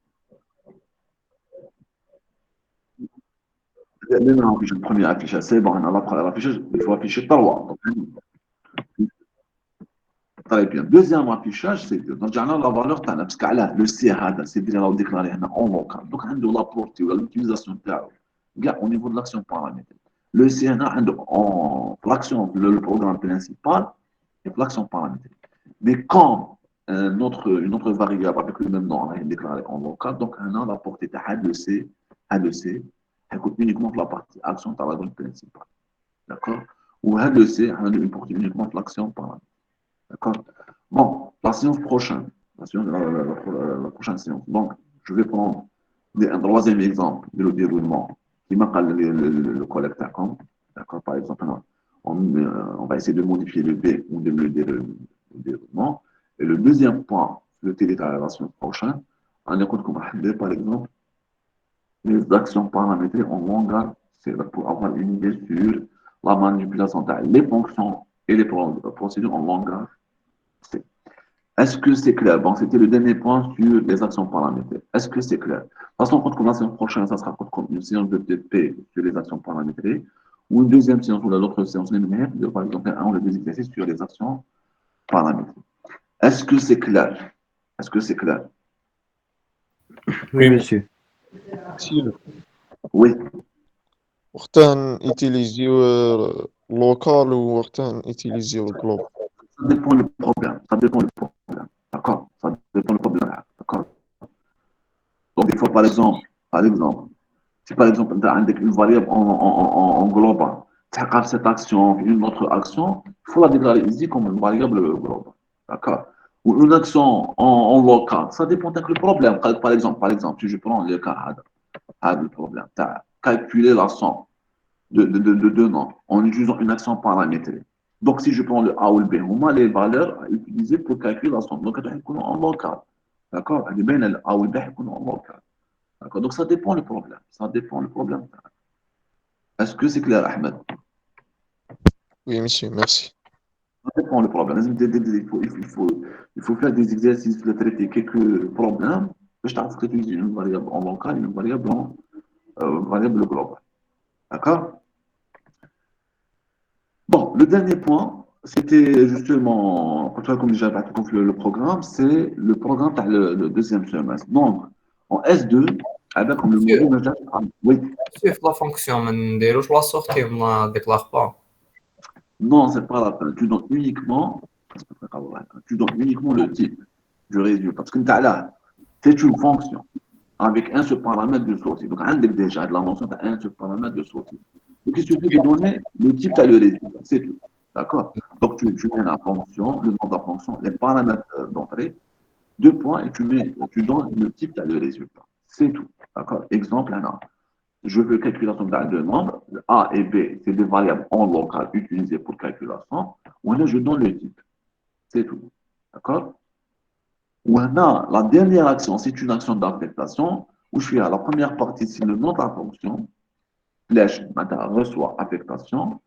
Maintenant, affiche le premier affichage. C'est bon, on a la première affichage. Il faut afficher 3. Donc, très bien. Deuxième affichage, c'est donc j'ai la valeur تاعنا parce que le C هذا c'est déjà déclaré هنا en local. Donc عنده la portée ou l'utilisation تاعو كاع au niveau de l'action paramétrique. Le C هنا عنده en l'action le programme principal et l'action paramétrique. Mais comme une autre variable avec le même nom est déclarée en local, donc هنا la portée تاع le C écoute uniquement la partie action تاع la zone principale. D'accord? Ou le C a une portée uniquement l'action paramétrique. D'accord. Bon, la séance prochaine, la prochaine séance. Donc, je vais prendre un troisième exemple de le déroulement qui m'appelle le collecteur. D'accord, par exemple, on va essayer de modifier le B ou de le déroulement. Et le deuxième point, le télétravail la séance prochaine, on écoute qu'on va faire, par exemple, les actions paramétrées en langage, c'est pour avoir une idée sur la manipulation des fonctions et les procédures en langage. Est-ce que c'est clair? Bon, c'était le dernier point sur les actions paramétrées. Est-ce que c'est clair? De toute façon, quand la séance prochaine, ça sera une séance de TP sur les actions paramétrées ou une deuxième séance ou l'autre séance, par exemple, un ou deux exercices sur les actions paramétrées. Est-ce que c'est clair? Est-ce que c'est clair? Oui, monsieur. Monsieur, Oui. وقتها نيتيليزيو لوكال ووقتها نيتيليزيو الجلوب. Ça dépend du problème. Ça dépend du problème. D'accord? Ça dépend du problème. D'accord? Donc, des fois, par exemple, si par exemple, tu as une variable en global, tu as cette action, une autre action, il faut la déclarer ici comme une variable globale. D'accord? Ou une action en local, ça dépend du problème. Par exemple, si je prends le cas, le problème, tu as calculé la somme de deux nombres en utilisant une action paramétrée. Donc, si je prends le A ou le B, on a les valeurs à utiliser pour calculer la somme. Donc, elles sont en local. D'accord? Les bien, le A ou le B sont en local. D'accord? Donc, ça dépend du problème. Ça dépend du problème. Est-ce que c'est clair, Ahmed? Oui, monsieur, merci. Ça dépend du problème. Il faut faire des exercices pour traiter quelques problèmes. Je t'ai fait utiliser une variable en local et une variable en variable globale. D'accord? Bon, le dernier point, c'était justement, comme déjà le programme, c'est le programme pour le deuxième semestre. Donc, en S2, avec comme le module, oui, Suivre la fonction, من نديروش لا sortie, on la déclare pas. non, c'est pas la peine. Tu donnes uniquement le type du résultat. Parce que c'est une fonction avec un seul paramètre de sortie. Donc, déjà de la mention, tu as un seul paramètre de sortie. Donc, il suffit de donner le type, tu as le résultat. C'est tout. D'accord? Donc, tu mets la fonction, le nom de la fonction, les paramètres d'entrée, 2 points, et tu donnes le type, tu as le résultat. C'est tout. D'accord? Exemple, là, je veux calculation de deux nombres. A et B, c'est des variables en local utilisées pour calculation. Ou là, je donne le type. C'est tout. D'accord? Ou là, la dernière action, c'est une action d'affectation où je suis à la première partie, c'est le nom de la fonction. Flèche, maintenant, reçoit affectation.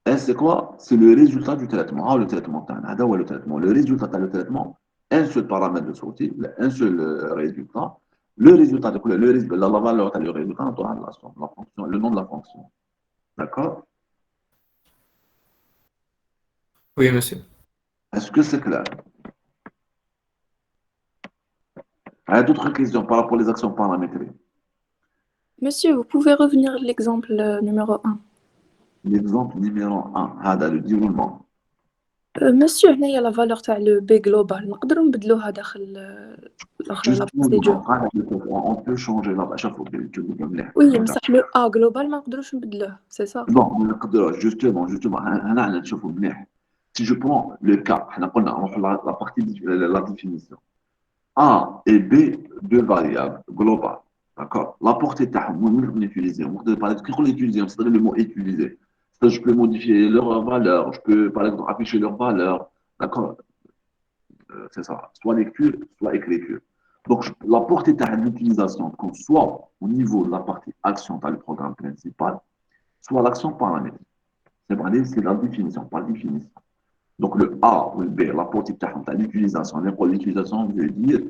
Et c'est quoi? C'est le résultat du traitement. Ah, le traitement, le traitement. Le résultat, le traitement, un seul paramètre de sortie, un seul résultat. Le résultat, la valeur, le résultat, la fonction, le nom de la fonction. D'accord? Oui, monsieur. Est-ce que c'est clair? Il y a d'autres questions par rapport aux actions paramétrées. Monsieur, vous pouvez revenir à l'exemple numéro 1. L'exemple numéro 1, le déroulement. Monsieur, هنا il y a la valeur تاع le B global. نقدروا نبدلوها داخل la procédure. On peut changer la chaque fois. Oui, بصح le A global ما نقدروش نبدلوه, c'est ça? Non, justement, si je prends le cas, la partie la définition. A et B, deux variables globales. D'accord? La portée on utilise, c'est-à-dire le mot utiliser. C'est-à-dire je peux modifier leur valeur, je peux par exemple afficher leur valeur. D'accord? C'est ça. Soit lecture, soit écriture. Donc, la portée de l'utilisation, soit au niveau de la partie action dans le programme principal, soit l'action paramétrique. C'est la définition, par définition. Donc le A ou le B, la portée de l'utilisation, l'utilisation veut dire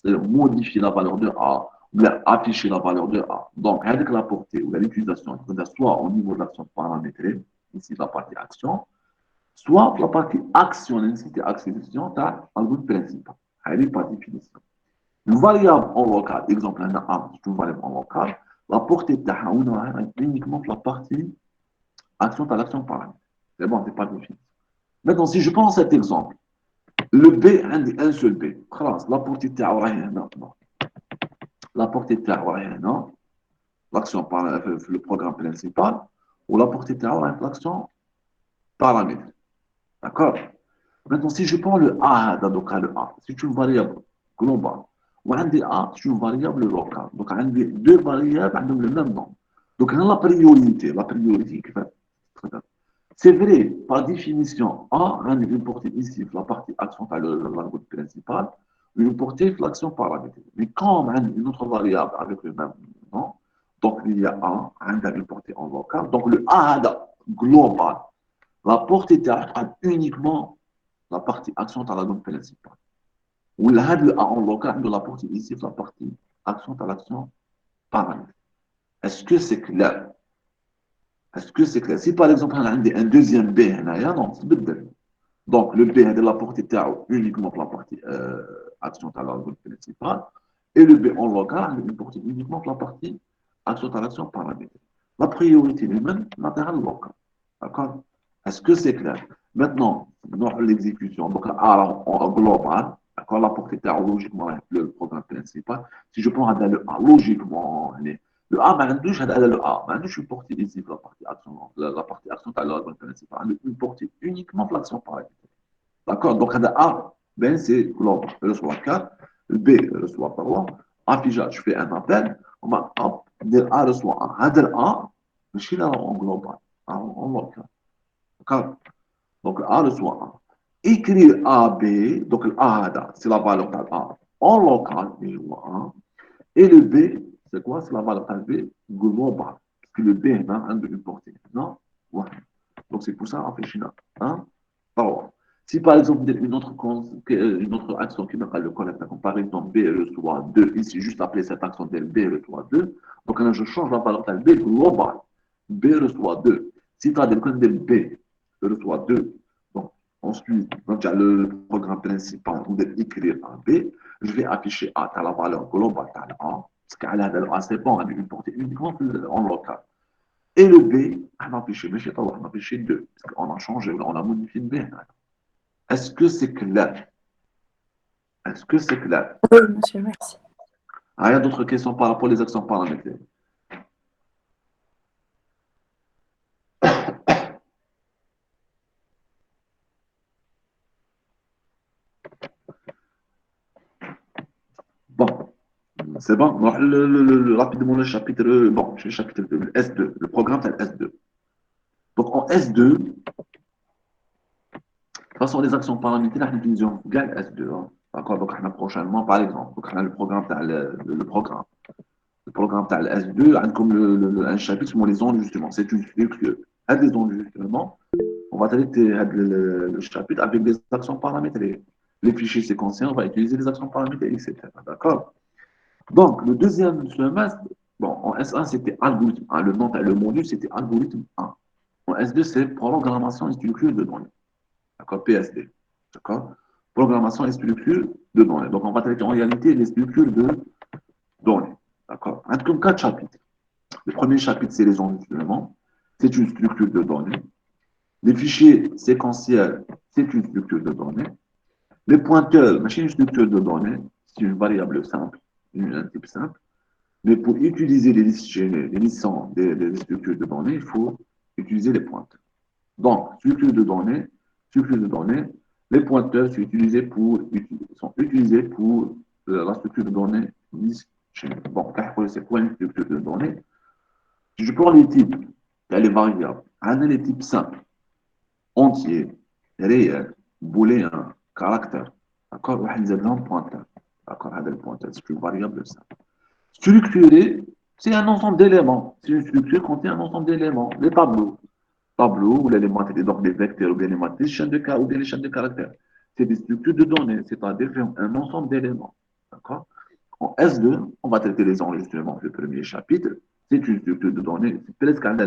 modifier la valeur de A, ou afficher la valeur de A. Donc avec la portée ou l'utilisation, soit au niveau de l'action paramétrée, ici la partie action, soit la partie action, ici c'est action, tu as un bout principal. Elle par définition. Une variable en local, exemple, un A, c'est une variable en local, la portée de uniquement la partie action à l'action paramètre. C'est bon, c'est pas défini. Maintenant, si je prends cet exemple, le B, un seul B, la portée de la portée de l'action par le programme principal, ou la portée de l'action paramètre. D'accord? Maintenant, si je prends le A, donc le A, c'est une variable globale. Ou un des A, c'est une variable locale. Donc, un des deux variables ont le même nom. Donc, on a la priorité qui fait. C'est vrai, par définition, A a une portée ici, la partie action à l'argot principal, une portée l'action paramétrique. Mais quand on a une autre variable avec le même nom, donc il y a A, a une portée en local. Donc, le A global, la portée a uniquement la partie action à l'argot principal. Ou le A en local de la portée ici, la partie action à l'action paramétrique. Est-ce que c'est clair? Est-ce que c'est clair? Si par exemple, on a un deuxième B, non, c'est بدل. Donc, le B de la portée uniquement pour la partie action à l'argot principal, et le B en local, une portée uniquement pour la partie action à l'action paramétrique. La priorité humaine, latéral local. D'accord? Est-ce que c'est clair? Maintenant, dans l'exécution, donc en global, d'accord, la portée logiquement le programme principal. Si je prends le A, logiquement, le A, le A, je suis porté ici pour la partie action à l'ordre principal, une portée uniquement pour l'action paramétrique. D'accord? Donc, le A, ben, c'est global, je reçois 4, le B, je reçois 3, affichage, je fais un appel, on va dire A reçoit 1. Le A, je suis là en global, en local. D'accord? Donc, A reçoit 1. Écrire AB, donc le A, c'est la valeur de A en local, je vois 1. Et le B, c'est quoi? C'est la valeur B globale. Parce que le B est une portée. Non? Ouais. Donc, c'est pour ça qu'on fait China. Hein? Alors, si par exemple, une autre action qui n'a pas le connecteur, comme par exemple B reçoit 2, ici, juste appeler cette action de B reçoit 2, donc là, je change la valeur B globale. B reçoit 2. Si tu as des codes de B reçoit 2, donc ensuite, quand il y a le programme principal, on doit écrire un B, je vais afficher A, tu as la valeur globale, tu as A, parce qu'à la A, c'est bon, on a une portée uniquement en local. Et le B, on a affiché, mais je sais pas, on a affiché 2, parce qu'on a changé, on a modifié le B. Est-ce que c'est clair? Est-ce que c'est clair? Oui, monsieur, merci. Il y a d'autres questions par rapport aux actions paramétrées? Bon, c'est bon. Rapidement, le chapitre, bon, le chapitre 2, le S2, le programme c'est le S2. Donc en S2, de toute façon, les actions paramétriques, nous utilisons bien S2. Hein. D'accord? Donc, prochainement, par exemple, donc, on a le programme, le programme S2, comme un chapitre sur les enregistrements. C'est une structure. À des enregistrements, on va traiter le chapitre avec des actions paramétrées. Les fichiers séquentiels, on va utiliser les actions paramétrées, etc. D'accord? Donc, le deuxième semestre, bon, en S1, c'était algorithme 1. Le module, c'était algorithme 1. En S2, c'est programmation et structure de données. D'accord? PSD. D'accord? Programmation et structure de données. Donc, on va traiter en réalité les structures de données. D'accord? On a comme 4 chapitres. Le premier chapitre, c'est les enregistrements. C'est une structure de données. Les fichiers séquentiels, c'est une structure de données. Les pointeurs, c'est une structure de données. C'est une variable simple, un type simple. Mais pour utiliser les listes des structures de données, il faut utiliser les pointeurs. Donc, structure de données, les pointeurs sont utilisés pour la structure de données liste chaîne. Bon, c'est quoi une structure de données? Si je prends les types, il y a les variables. On a les types simples, entiers, réels, booléens, caractères. D'accord? On a des pointeurs. D'accord? On a des pointeurs, c'est une variable simple. Structuré, c'est un ensemble d'éléments. C'est une structure qui contient un ensemble d'éléments. Les tableaux. tableaux ou les matériaux, donc des vecteurs ou bien les matériaux, chaînes de ou bien les chaînes de caractères. C'est des structures de données, c'est-à-dire un ensemble d'éléments. D'accord? En S2, on va traiter les enregistrements du premier chapitre. C'est une structure de données, c'est presque le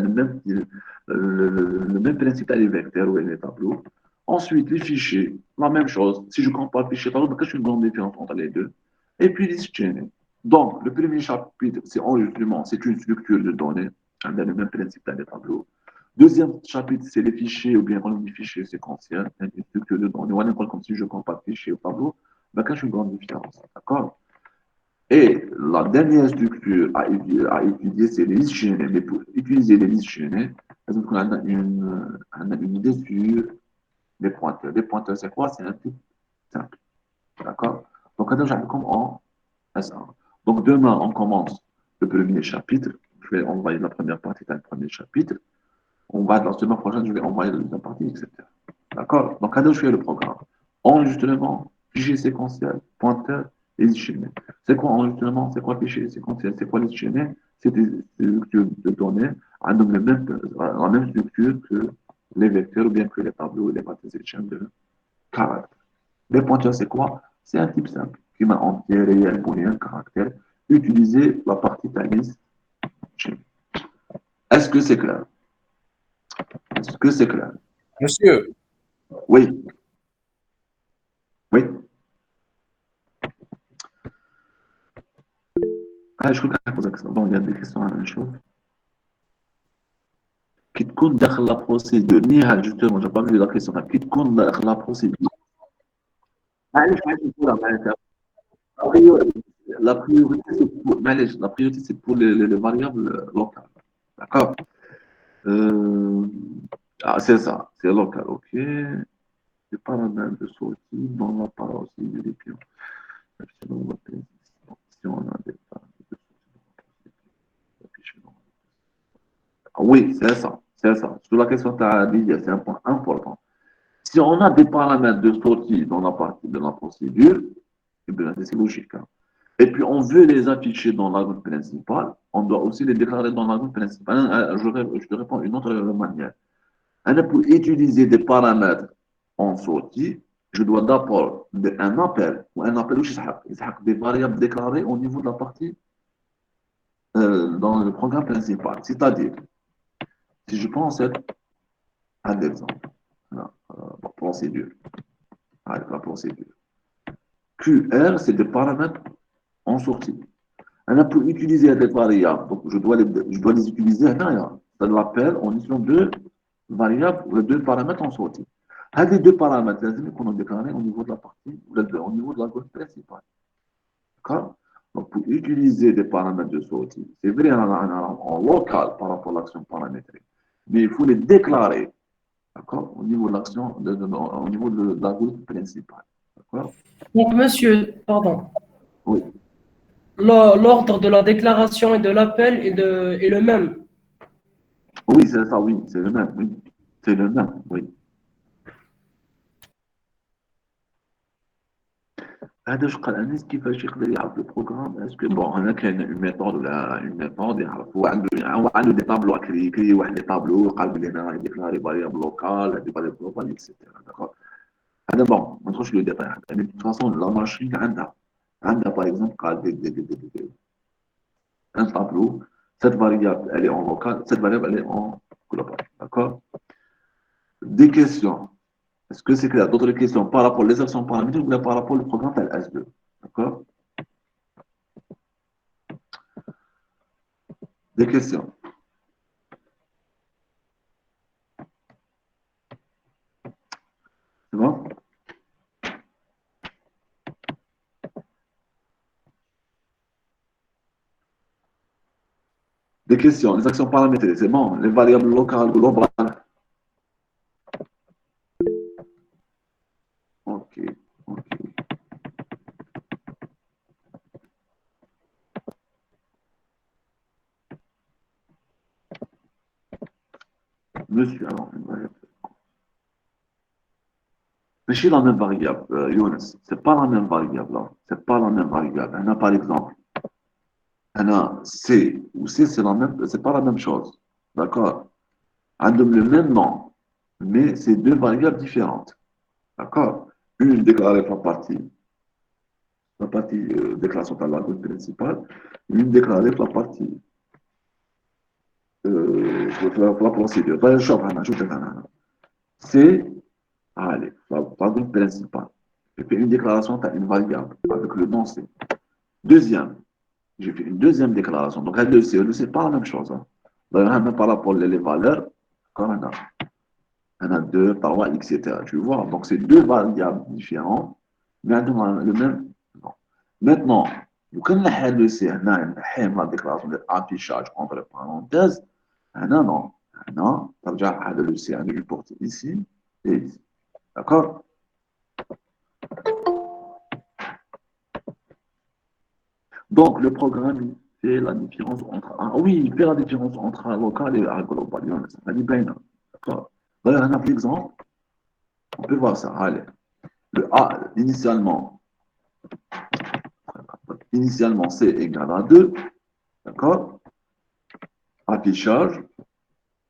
même principe que les vecteurs ou les tableaux. Ensuite, les fichiers, la même chose. Si je compare fichier tableau, il y a une grande différence entre les deux. Et puis, les chaînes. Donc, le premier chapitre, c'est enregistrement, c'est une structure de données, le même principe que les tableaux. Deuxième chapitre, c'est les fichiers, ou bien les fichiers séquentiels, une structure de données. On est comme si je compare fichier au tableau, il y a une grande différence. D'accord? Et la dernière structure à étudier, c'est les listes chaînées. Mais pour utiliser les listes chaînées, on a une idée sur les pointeurs. Les pointeurs, c'est quoi? C'est un type simple. D'accord? Donc, on a comme en S1. Donc, demain, on commence le premier chapitre. Je vais envoyer la première partie dans le premier chapitre. On va, la semaine prochaine, je vais envoyer la deuxième partie, etc. D'accord? Donc, quand je fais le programme, enregistrement, fichier séquentiel, pointeur, et liste chaînée. C'est quoi enregistrement? C'est quoi fichier séquentiel? C'est quoi liste chaînée? C'est des structures de données la même structure que les vecteurs ou bien que les tableaux et les matrices et chaînes de caractères. Les pointeurs, c'est quoi? C'est un type simple qui m'a entier, réel, booléen, caractère. Utiliser la partie ta liste chaînée. Est-ce que c'est clair? Est-ce que c'est clair? Monsieur, Oui. Oui. Ah, je crois que poser question. Bon, il y a des questions à la même chose. Qui te compte dans la procédure? Ni justement, je n'ai pas vu la question. Qui te compte dans la procédure? La priorité, c'est pour les variables locales. D'accord? C'est ça, c'est local, ok. Les paramètres de sortie dans la part aussi du dépion. Si on a des paramètres de sortie, oui, c'est ça, c'est ça. Sur la question que tu as dit, c'est un point important. Si on a des paramètres de sortie dans la partie de la procédure, eh bien, c'est logique. Hein. Et puis, on veut les afficher dans la route principale, on doit aussi les déclarer dans la route principale. Je te réponds d'une autre manière. Pour utiliser des paramètres en sortie, je dois d'abord un appel, ou un appel où je des variables déclarées au niveau de la partie dans le programme principal. C'est-à-dire, si je prends un exemple, la procédure, la procédure. QR, c'est des paramètres en sortie. Pour utiliser des variables, donc je dois les utiliser à l'intérieur. Ça l'appelle en utilisant deux variables ou deux paramètres en sortie. Les deux paramètres, qu'on a déclarés au niveau de la partie, au niveau de la gauche principale. D'accord? Donc, pour utiliser des paramètres de sortie, c'est vrai en local par rapport à l'action paramétrique, mais il faut les déclarer, d'accord, au niveau de l'action, au niveau de la gauche principale. D'accord? Donc, monsieur, pardon. Oui. L'ordre de la déclaration et de l'appel est le même. Oui, c'est ça, oui, c'est le même, oui. C'est le même, oui. هذا واش قال الناس كيفاش يقدر يعرف البروغرام اسكو بون هنا كاين اون ميثود ولا اون ميثود يعرف هو عنده دي طابلو كري واحد دي طابلو قال بلي انا ديكلاري فاريابل لوكال هذه فاريابل جلوبال اكسيتيرا داكور هذا بون ما ندخلش لو ديتاي يعني دو فاسون لا ماشين عندها باغ اكزومبل قال un tableau, cette variable elle est en local, cette variable elle est en global. D'accord? Des questions. Est-ce que c'est clair? D'autres questions par rapport aux actions paramétriques ou par rapport au programme S2. D'accord? Des questions. C'est bon? Des questions. Les actions paramétriques, c'est bon. Les variables locales, globales. Ok. Monsieur, alors, une variable. Mais c'est la même variable, Younes. C'est pas la même variable, là. C'est pas la même variable. On a, par exemple, on a C, ou C, c'est pas la même chose. D'accord? عندهم le même nom, mais c'est deux variables différentes. D'accord? Une déclarée par la partie déclaration par l'algorithme principal, une déclarée par la partie la procédure. C'est, allez, l'algorithme principal. J'ai fait une déclaration, tu as une variable avec le nom C. Deuxième, j'ai fait une deuxième déclaration. Donc, le C, le C, pas la même chose. Hein. D'ailleurs, même par rapport aux valeurs, quand on a 2, 3, etc. Tu vois? Donc, c'est deux variables différentes, mais elles ont le même nom. Maintenant, quand on a le C, on a la déclaration d'affichage entre parenthèses, non. ترجع هذا le C, on le porte ici et ici. D'accord? Donc, le programme fait la différence entre il fait la différence entre un local et un global. Ça dit bien. D'accord? D'ailleurs, un autre exemple, on peut voir ça. Allez. Le A, initialement, C égale à 2. D'accord? Affichage.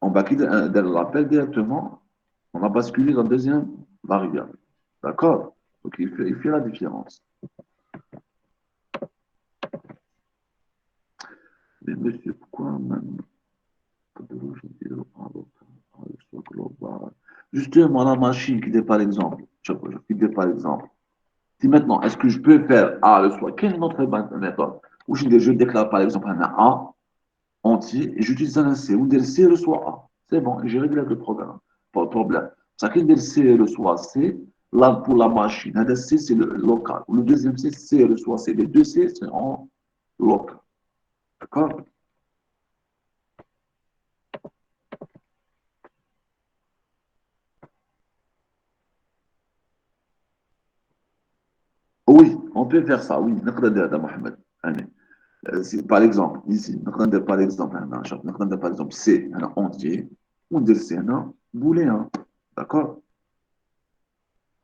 On va quitter l'appel directement. On va basculer dans la deuxième variable. D'accord? Donc, il fait la différence. Mais monsieur, pourquoi même justement la machine qui est par exemple, si maintenant, est-ce que je peux faire A le soir? Quelle est notre méthode? Où je déclare par exemple un A entier et j'utilise un C, ou dire C reçoit A. C'est bon, j'ai réglé le programme. Pas de problème. Ça qui dire C reçoit C, là pour la machine, un C c'est le local. Le deuxième C reçoit C. Les deux C c'est en local. D'accord? Oui, on peut faire ça, oui. Mohamed. Par exemple, ici, par exemple, C, un entier, on dit C, un booléen. D'accord?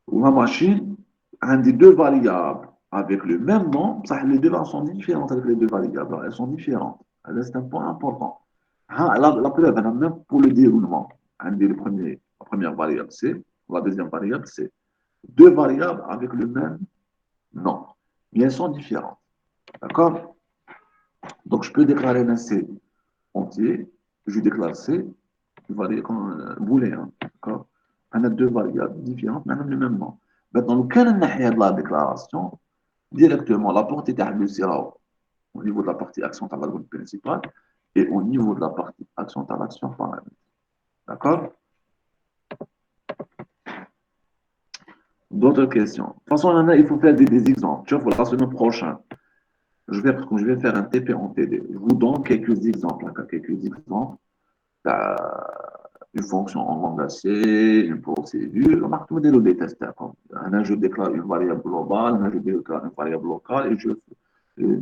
Ou la machine, a des deux variables avec le même nom, les deux sont différentes avec les deux variables. Elles sont différentes. C'est un point important. La preuve, même pour le déroulement, la première variable C, la deuxième variable C. Deux variables avec le même nom, mais elles sont différentes. D'accord? Donc, je peux déclarer un C entier, je déclare C, booléen. D'accord? On a deux variables différentes, mais elles ont le même nom. Maintenant, quand on a la déclaration, directement, la portée de sera au niveau de la partie action à l'algorithme principal et au niveau de la partie action à l'action paramètre. D'accord? D'autres questions? De toute façon, il faut faire des exemples. Tu vois, la semaine prochaine, je vais faire un TP en TD. Je vous donne quelques exemples. Une fonction en langage C, une procédure. On va des tests. Je déclare une variable globale, je déclare une variable locale et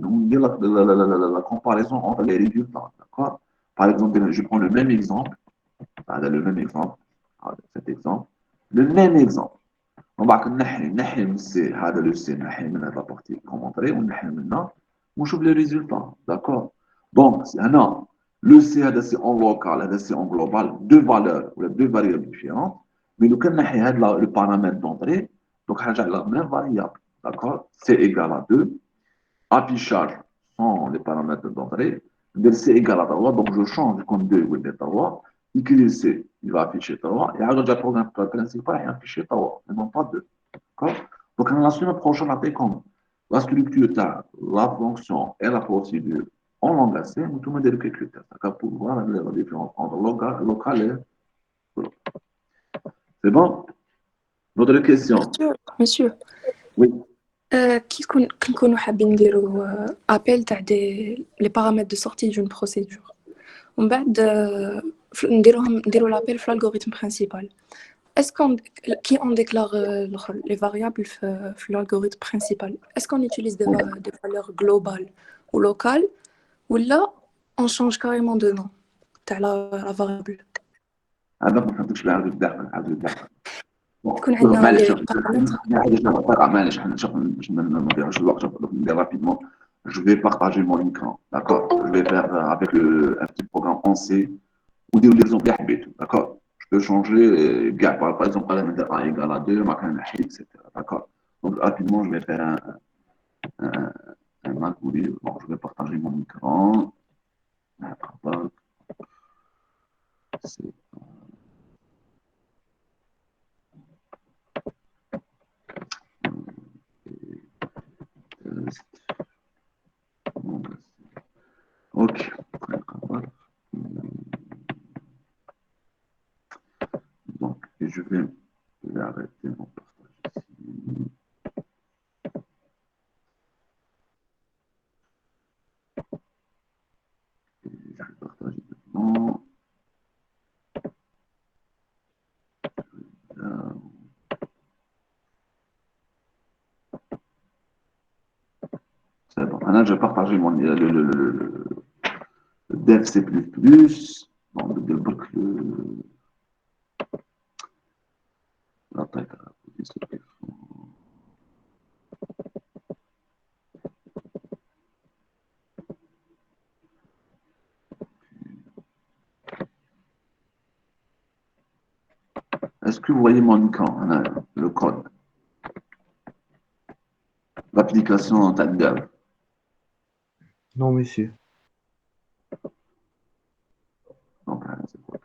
on dit la comparaison entre les résultats. D'accord? Par exemple, je prends le même exemple. Cet exemple. Le même exemple. On va نحي من C, هذا le C, نحي من la partie commentaire, ونحي منها ونشوف les résultats. D'accord? Donc, le C, c'est en local, c'est en global, deux valeurs, deux variables différentes. Mais nous, quand on le paramètre d'entrée, donc on a la même variable. D'accord? C égale à 2. Affichage sans les paramètres d'entrée. C égale à 3. Donc, je change comme 2 ou 3. Écrire C, il va afficher 3. Et alors, le programme principal, il va afficher 3. Mais non pas 2. D'accord? Donc, la semaine prochaine, on a comme la structure, la fonction et la procédure en langage C, nous avons des critères. D'accord? Pour voir la différence entre local et global. C'est bon? D'autres questions? Monsieur. Oui. كي نكونوا حابين نديروا ابل تاع لي بارامتر دو سورتي دون بروسيدور ومن بعد نديروا لابيل في الالغوريثم برينسيبال اسكو كي اون ديكلار لي فاريابل في الالغوريثم برينسيبال اسكو اون utilise des valeurs globales ou locales ولا on change carrément de nom تاع la variable هذا ما فهمتش بها عاود الداخل تكون عندنا معلش نشوف باش ما نضيعوش الوقت ندير rapidement. Je vais partager mon écran, d'accord? Je vais faire avec un petit programme en C ou dire l'exemple يحبيته, d'accord? Je peux changer, par exemple, A égale à 2, etc. D'accord? Donc, rapidement, je vais faire un algorithme. Bon, je vais partager mon écran. C'est ok. Donc, je vais arrêter mon partage ici. Je vais partager maintenant. C'est bon. Maintenant, je vais partager le dev C++. Donc, la taille de la police. Est-ce que vous voyez mon écran, le code, l'application TAGDEV? Non, monsieur. Donc, c'est quoi?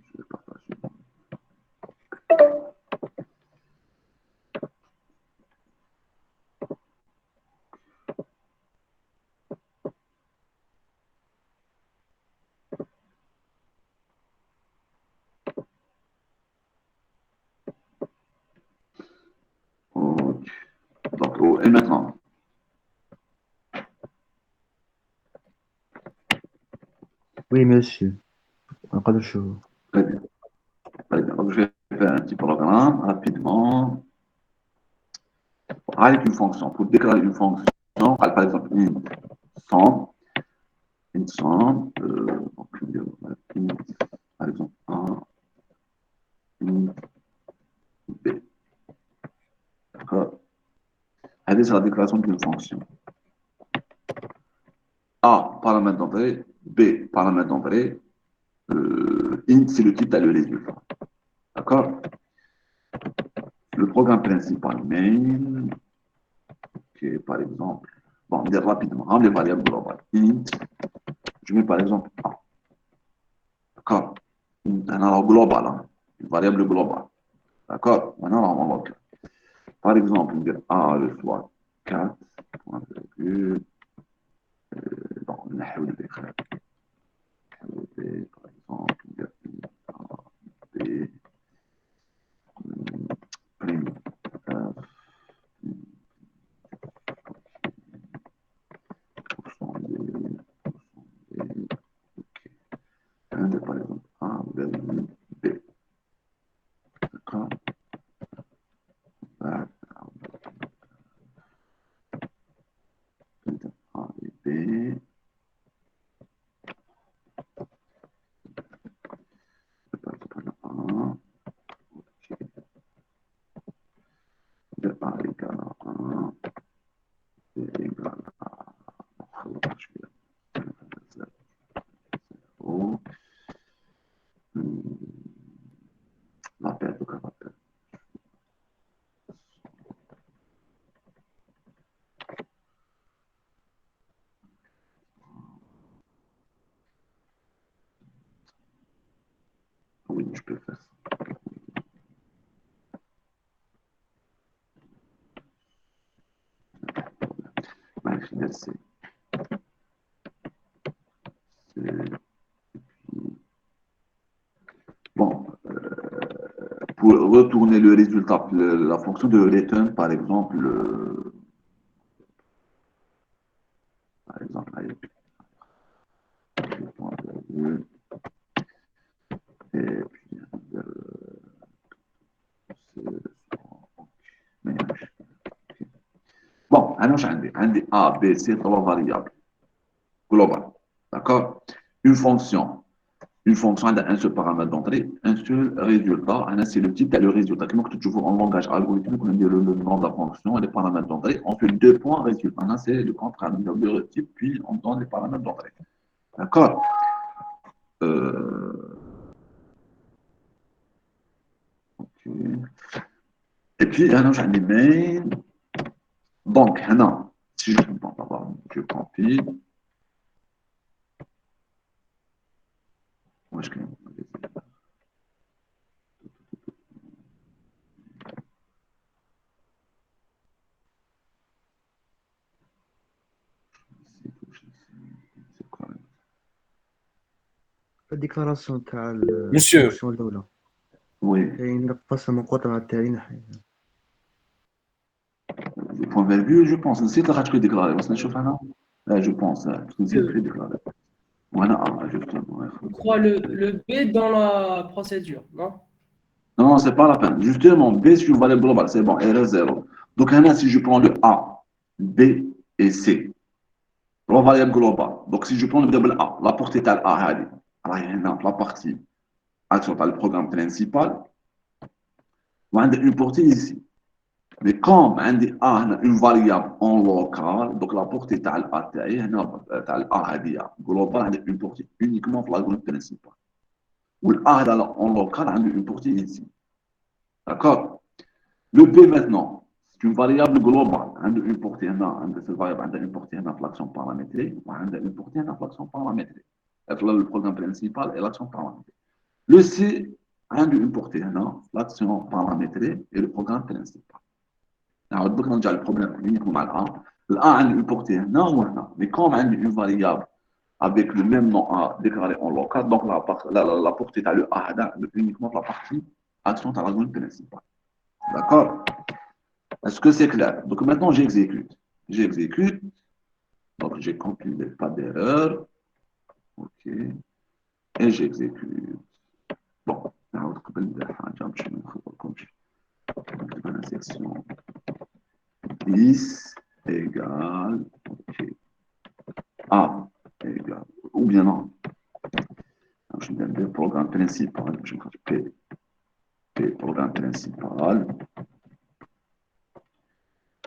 Je vais partager. Ok. Donc, et maintenant, Oui, monsieur. Pas de chose. très bien. Très bien. Donc, je vais faire un petit programme rapidement avec une fonction. Pour déclarer une fonction, par exemple, int 100, donc, int, par exemple, 1, int b. D'accord? Allez, c'est la déclaration d'une fonction. A, paramètre d'entrée, B, paramètre d'entrée, int, c'est le type le résultat. D'accord? Le programme principal main, qui est par exemple, bon, on va dire rapidement, les variables globales. Int, je mets par exemple A. D'accord? Un global, une variable globale. D'accord? Maintenant, on va voir. Par exemple, on va dire A le soit 4, point virgule, donc, on a le décret. Par exemple, on va dire A, B, prime, F, par exemple, A, B. D'accord? A et B. De A égale à 1, B égale à 0. L'appel de caractère. Oui, je peux faire ça. C'est bon, pour retourner le résultat, la fonction de return, par exemple, allez, et puis, bon, alors j'ai un A, B, C, trois variables globales. D'accord? une fonction a un seul paramètre d'entrée, un seul résultat. C'est le type, le résultat. Comme tu toujours en langage algorithmique, on dit le nom de la fonction et les paramètres d'entrée. On fait 2 points résultat. C'est le contraire de type, puis on donne les paramètres d'entrée. D'accord. Ok. Et puis, j'ai des mails. Donc, si je ne comprends pas, je copie. Où est-ce que الديكلاراسيون تاع Monsieur. الفونكسيون الاولى oui, كاين نقص مقاطعه تاعي نحي les points virgules, je pense. C'est le rachat déclaré. Je pense. C'est déclaré. Voilà, justement. Je crois le B dans la procédure, non? Non, c'est pas la peine. Justement, B, c'est une valeur globale. C'est bon, R est 0. Donc, si je prends le A, B et C, la variable globale. Donc, si je prends le double A, la portée telle A, la partie action par le programme principal, on a une portée ici. Mais comme on a une variable en local, donc la portée telle A, globale, on a une portée uniquement pour l'algorithme principal. Ou l'A en local, on a une portée ici. D'accord? Le B maintenant, c'est une variable globale. On a une portée, cette variable a une portée dans l'action paramétrée, on a une portée dans l'action paramétrée. Le programme principal et l'action paramétrée. Le C a une portée dans l'action paramétrée et le programme principal. Alors, donc, on a le problème uniquement à l'A. L'A a une portée dans ou non. Mais comme on a une variable avec le même nom A déclaré en local, donc la portée à le A uniquement la partie action à l'algorithme principal. D'accord? Est-ce que c'est clair? Donc maintenant, j'exécute. Donc j'ai compilé, pas d'erreur. OK. Et j'exécute. Bon, la section 10 égale, OK. A égale, ou bien non. Je donne le programme principal. Je vais P, programme principal.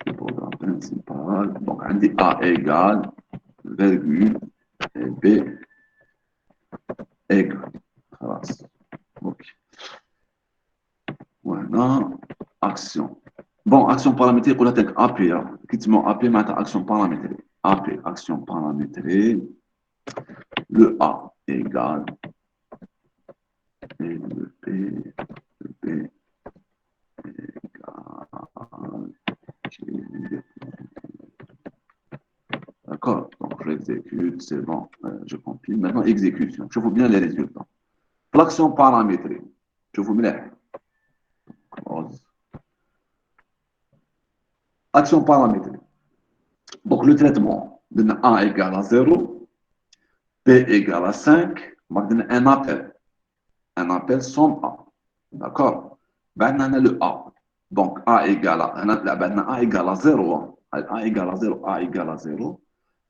Le programme principal. Donc, on dit A égale, virgule, et B égale. Voilà. OK. Voilà. Action. Bon, action paramétrée, on a avec AP. Effectivement, AP, maintenant, action paramétrée. AP, action paramétrée. Le A égale. Et le B égale. D'accord, donc j'exécute, c'est bon, je compile. Maintenant, exécution. Je vous bien les résultats. L'action paramétrée. Je vous mets close. Action paramétrée. Donc le traitement de A égale à 0, B égale à 5, on va donner un appel. Un appel somme A. D'accord? Maintenant, on a le A. Donc A égale à 0. A égale à 0, A égale à 0.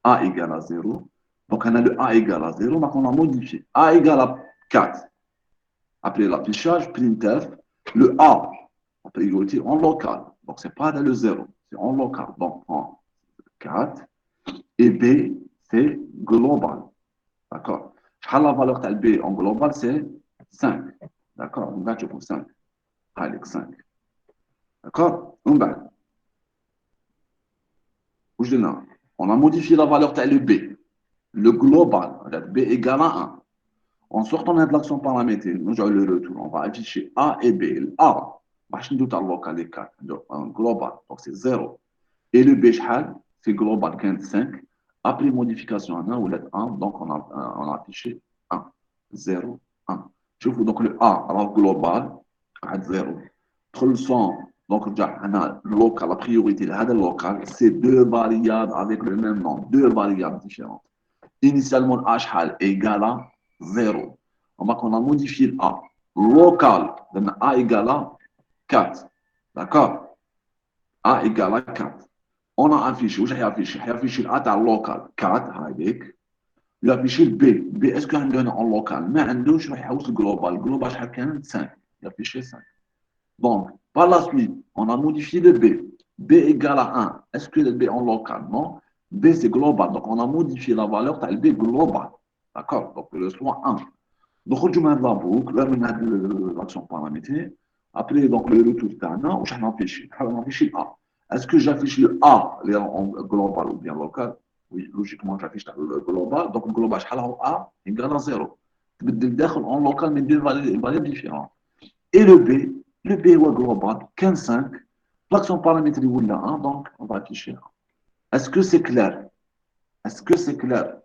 A égale à 0. Donc, on a le A égale à 0, donc on a modifié. A égale à 4. Après l'affichage, printf, le A, en priorité, en local. Donc, ce n'est pas le 0, c'est en local. Donc, en 4. Et B, c'est global. D'accord. La valeur de B en global, c'est 5. D'accord. On va pour 5. Allez, 5. D'accord. On va. On a modifié la valeur de B. Le global, B égale à 1. En sortant de l'action paramétrée, nous avons le retour. On va afficher A et B. A, je ne local les 4. Donc, un global, donc c'est 0. Et le B, c'est global 15,5. Après modification en 1 ou lettre 1, donc on a affiché 1, 0, 1. Je vous donc le A, alors global, à 0. Donc, local, la priorité, le local, c'est deux variables avec le même nom, deux variables différentes. Initialement, H égale à 0. On a modifié A. Local, A égale à 4. D'accord? A égale à 4. On a affiché, où j'ai affiché A dans local 4 avec. il a affiché le B. B, est-ce qu'on donne en local? Mais un deux, je vais le global. Le global, je 5. Il a affiché 5. Donc, par la suite, on a modifié le B. B égale à 1. Est-ce que le B en local? Non. B, c'est global. Donc, on a modifié la valeur de B global. D'accord? Donc, le soit 1. Donc, on a la boucle, là, on a l'action paramétrique. Après, donc, le retour de Tana, où on affiche A. Est-ce que j'affiche le A en global ou bien local? Oui, logiquement, j'affiche le global. Donc, le global, je A égale à 0. En local, mais deux valeurs différentes. Et le B est global, 15,5. L'action paramétrique ou là 1, donc on va afficher 1. Est-ce que c'est clair? Est-ce que c'est clair?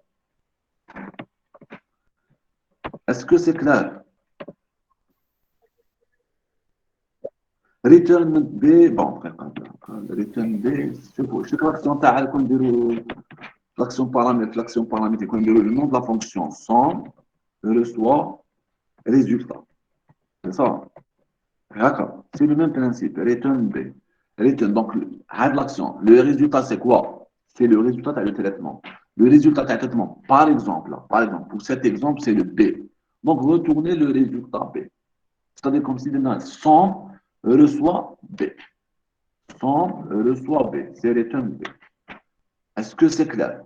Est-ce que c'est clair? Return B, bon, return B, je sais pas si on t'a l'action paramétrique, le nom de la fonction somme, reçoit, résultat. C'est ça. D'accord. C'est le même principe. Return B. Return, donc, l'action. Le résultat, c'est quoi? C'est le résultat du traitement. Le résultat du traitement, par exemple, pour cet exemple, c'est le B. Donc, retournez le résultat B. C'est-à-dire comme si somme reçoit B. Somme reçoit B. C'est return B. Est-ce que c'est clair?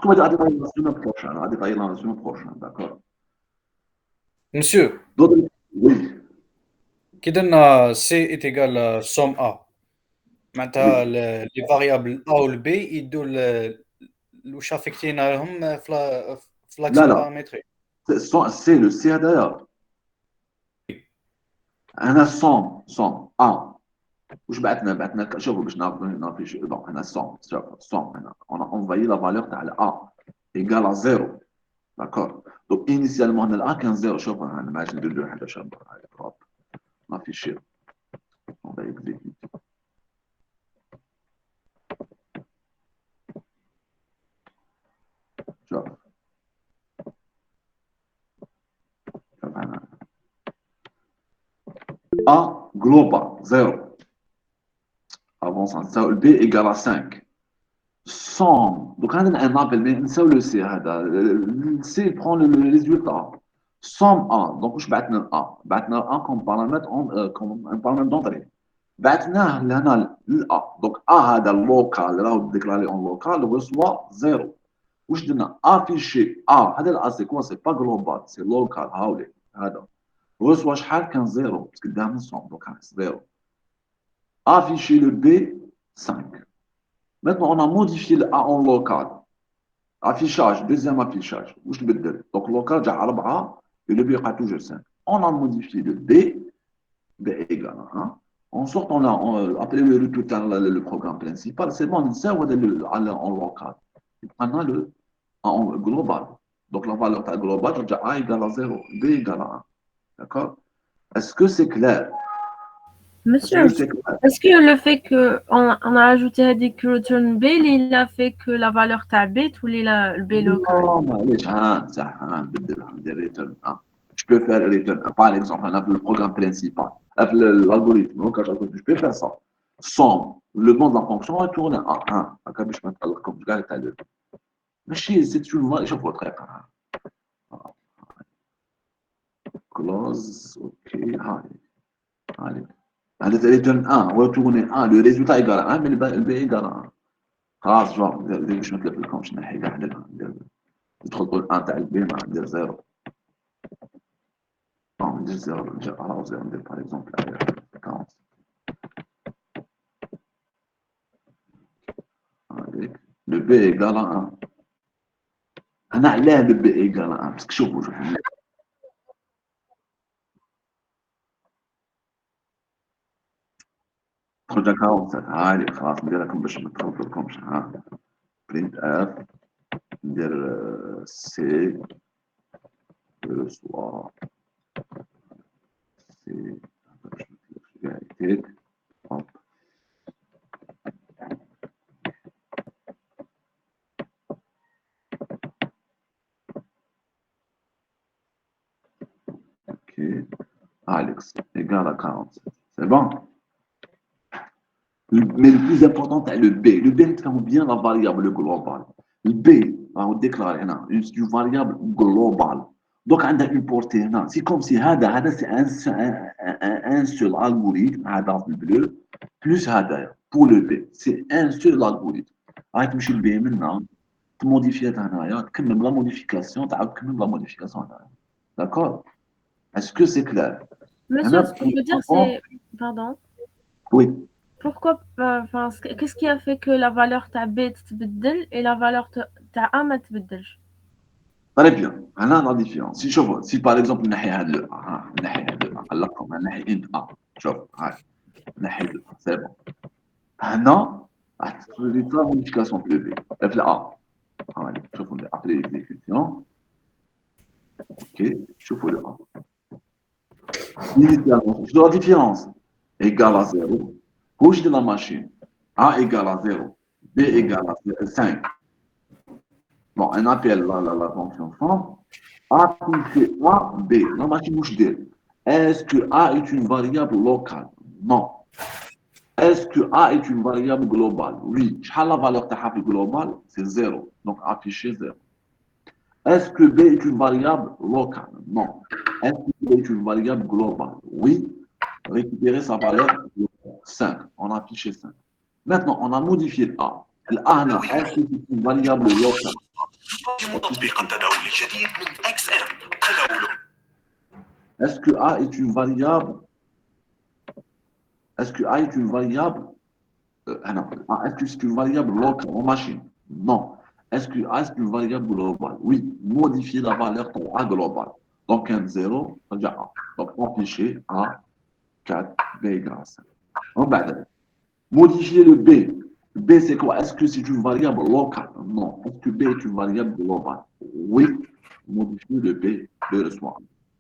On va détailler la semaine prochaine. D'accord? Monsieur, Oui. qui donne C est égal à somme A. معناتها les variables A ou B يدوا واش affectيناهم في l'action Là. paramétrique. C'est le C d'ailleurs. أنا somme A. وش بعثنا شوفوا باش نعرفوا donc أنا somme هنا on a envoyé la valeur تاع A égale à 0. D'accord. Donc initialement on a A كان 0. شوف أنا ما عادش ندير له حاجة شابة. ما في شيء. On va exécuter. شوف أنا A global 0. Avance ça. B égale à 5. Somme. Donc, on a un appel, mais on sait le C. Le C prend le résultat. Somme A. Donc, je vais mettre A. Je vais mettre A comme paramètre d'entrée. Je vais mettre A. Donc, A, c'est le local. Là, on déclaré en local, reçoit 0. Je donne afficher A. C'est quoi? C'est pas global. C'est local. Reçoit 0. Parce que dernier somme. Donc, 0. Afficher le B, 5. Maintenant, on a modifié le A en local. Affichage, deuxième affichage. Où je vais dire? Donc, local, j'ai 4 et le B est toujours 5. On a modifié le B égale à 1. En sorte, on a appelé le retour le programme principal. C'est bon, on sait où est le en local. Et maintenant, le en global. Donc, la valeur globale, j'ai A égale à 0, B égale à 1. D'accord? Est-ce que c'est clair? Monsieur, est-ce que le fait qu'on a ajouté des return B, il a fait que la valeur ta B, tous les le B local? Non, mais je peux faire return. Par exemple, on a le programme principal, l'algorithme, je peux faire ça. Somme, le nom de la fonction retourne à 1. Comme je l'ai dit. Mais c'est une valeur, je vois très bien. Close, ok, allez. Allez, return 1, retourner 1, le résultat est égal à 1, mais le B est égal à 1. خلاص جون باش ما تلفلكمش نحي كاع ندير تدخل تقول 1 تاع البي ما ندير 0 ندير 0 نجي 0 ندير باغ اكزومبل 40 هذيك لو بي ايكال 1 انا علاه لو بي ايكال 1 باسكو شوفوا خرج 47 هاي خلاص ندير لكم باش ما تلفلكمش ها برنت اف ندير سي reçoit c'est hop. Ok, Alex égale à 47. C'est bon? Mais le plus important, c'est le B. Le B, c'est bien la variable globale. Le B, on déclare une variable globale. Donc, on a une portée. C'est comme si c'est un seul algorithme, le bleu, plus pour le B. C'est un seul algorithme. Avec le B, maintenant, tu modifies la modification, tu la modification. D'accord? Est-ce que c'est clair? Monsieur, ce que je veux dire, c'est... Pardon. Oui. Pourquoi... Enfin, qu'est-ce qui a fait que la valeur ta B تتبدل et la valeur ta A ما تتبدلش؟ Très bien. Là, la différence. Si par exemple, on a le A, on a int A. شوف, c'est bon. Maintenant, c'est la modification de B. Le A. شوف, après l'exécution. OK, شوف le A. Initialement, je dois la différence égale à 0. Couche de la machine. A égale à 0. B égale à 5. Bon, on appelle la fonction forme. A plus A, B. La machine bouge d'elle. Est-ce que A est une variable locale? Non. Est-ce que A est une variable globale? Oui. La valeur de globale, c'est 0. Donc, afficher 0. Est-ce que B est une variable locale? Non. Est-ce que B est une variable globale? Oui. Récupérer sa valeur 5. On a affiché 5. Maintenant, on a modifié A. A, est-ce que c'est une variable locale? Est-ce que A est une variable? Est-ce que A est une variable? Est-ce que c'est une variable locale en machine? Non. Est-ce que A est une variable globale? Oui. Modifier la valeur de A globale. Donc, 0, ça veut A. Donc, afficher A, 4, B égale 5. On va modifier le B. B, c'est quoi? Est-ce que c'est une variable locale? Non. Est-ce que B est une variable globale? Oui. Modifier le B, B reçoit.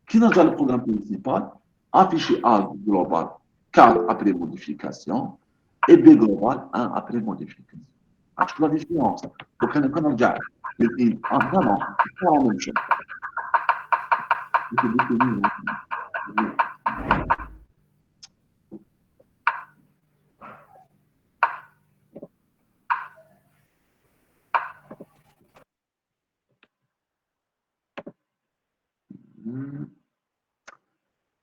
Qui n'a déjà le programme principal? Afficher A global, 4 après modification, et B global, 1 après modification. C'est la différence. Donc, on a déjà non, c'est pas la même chose.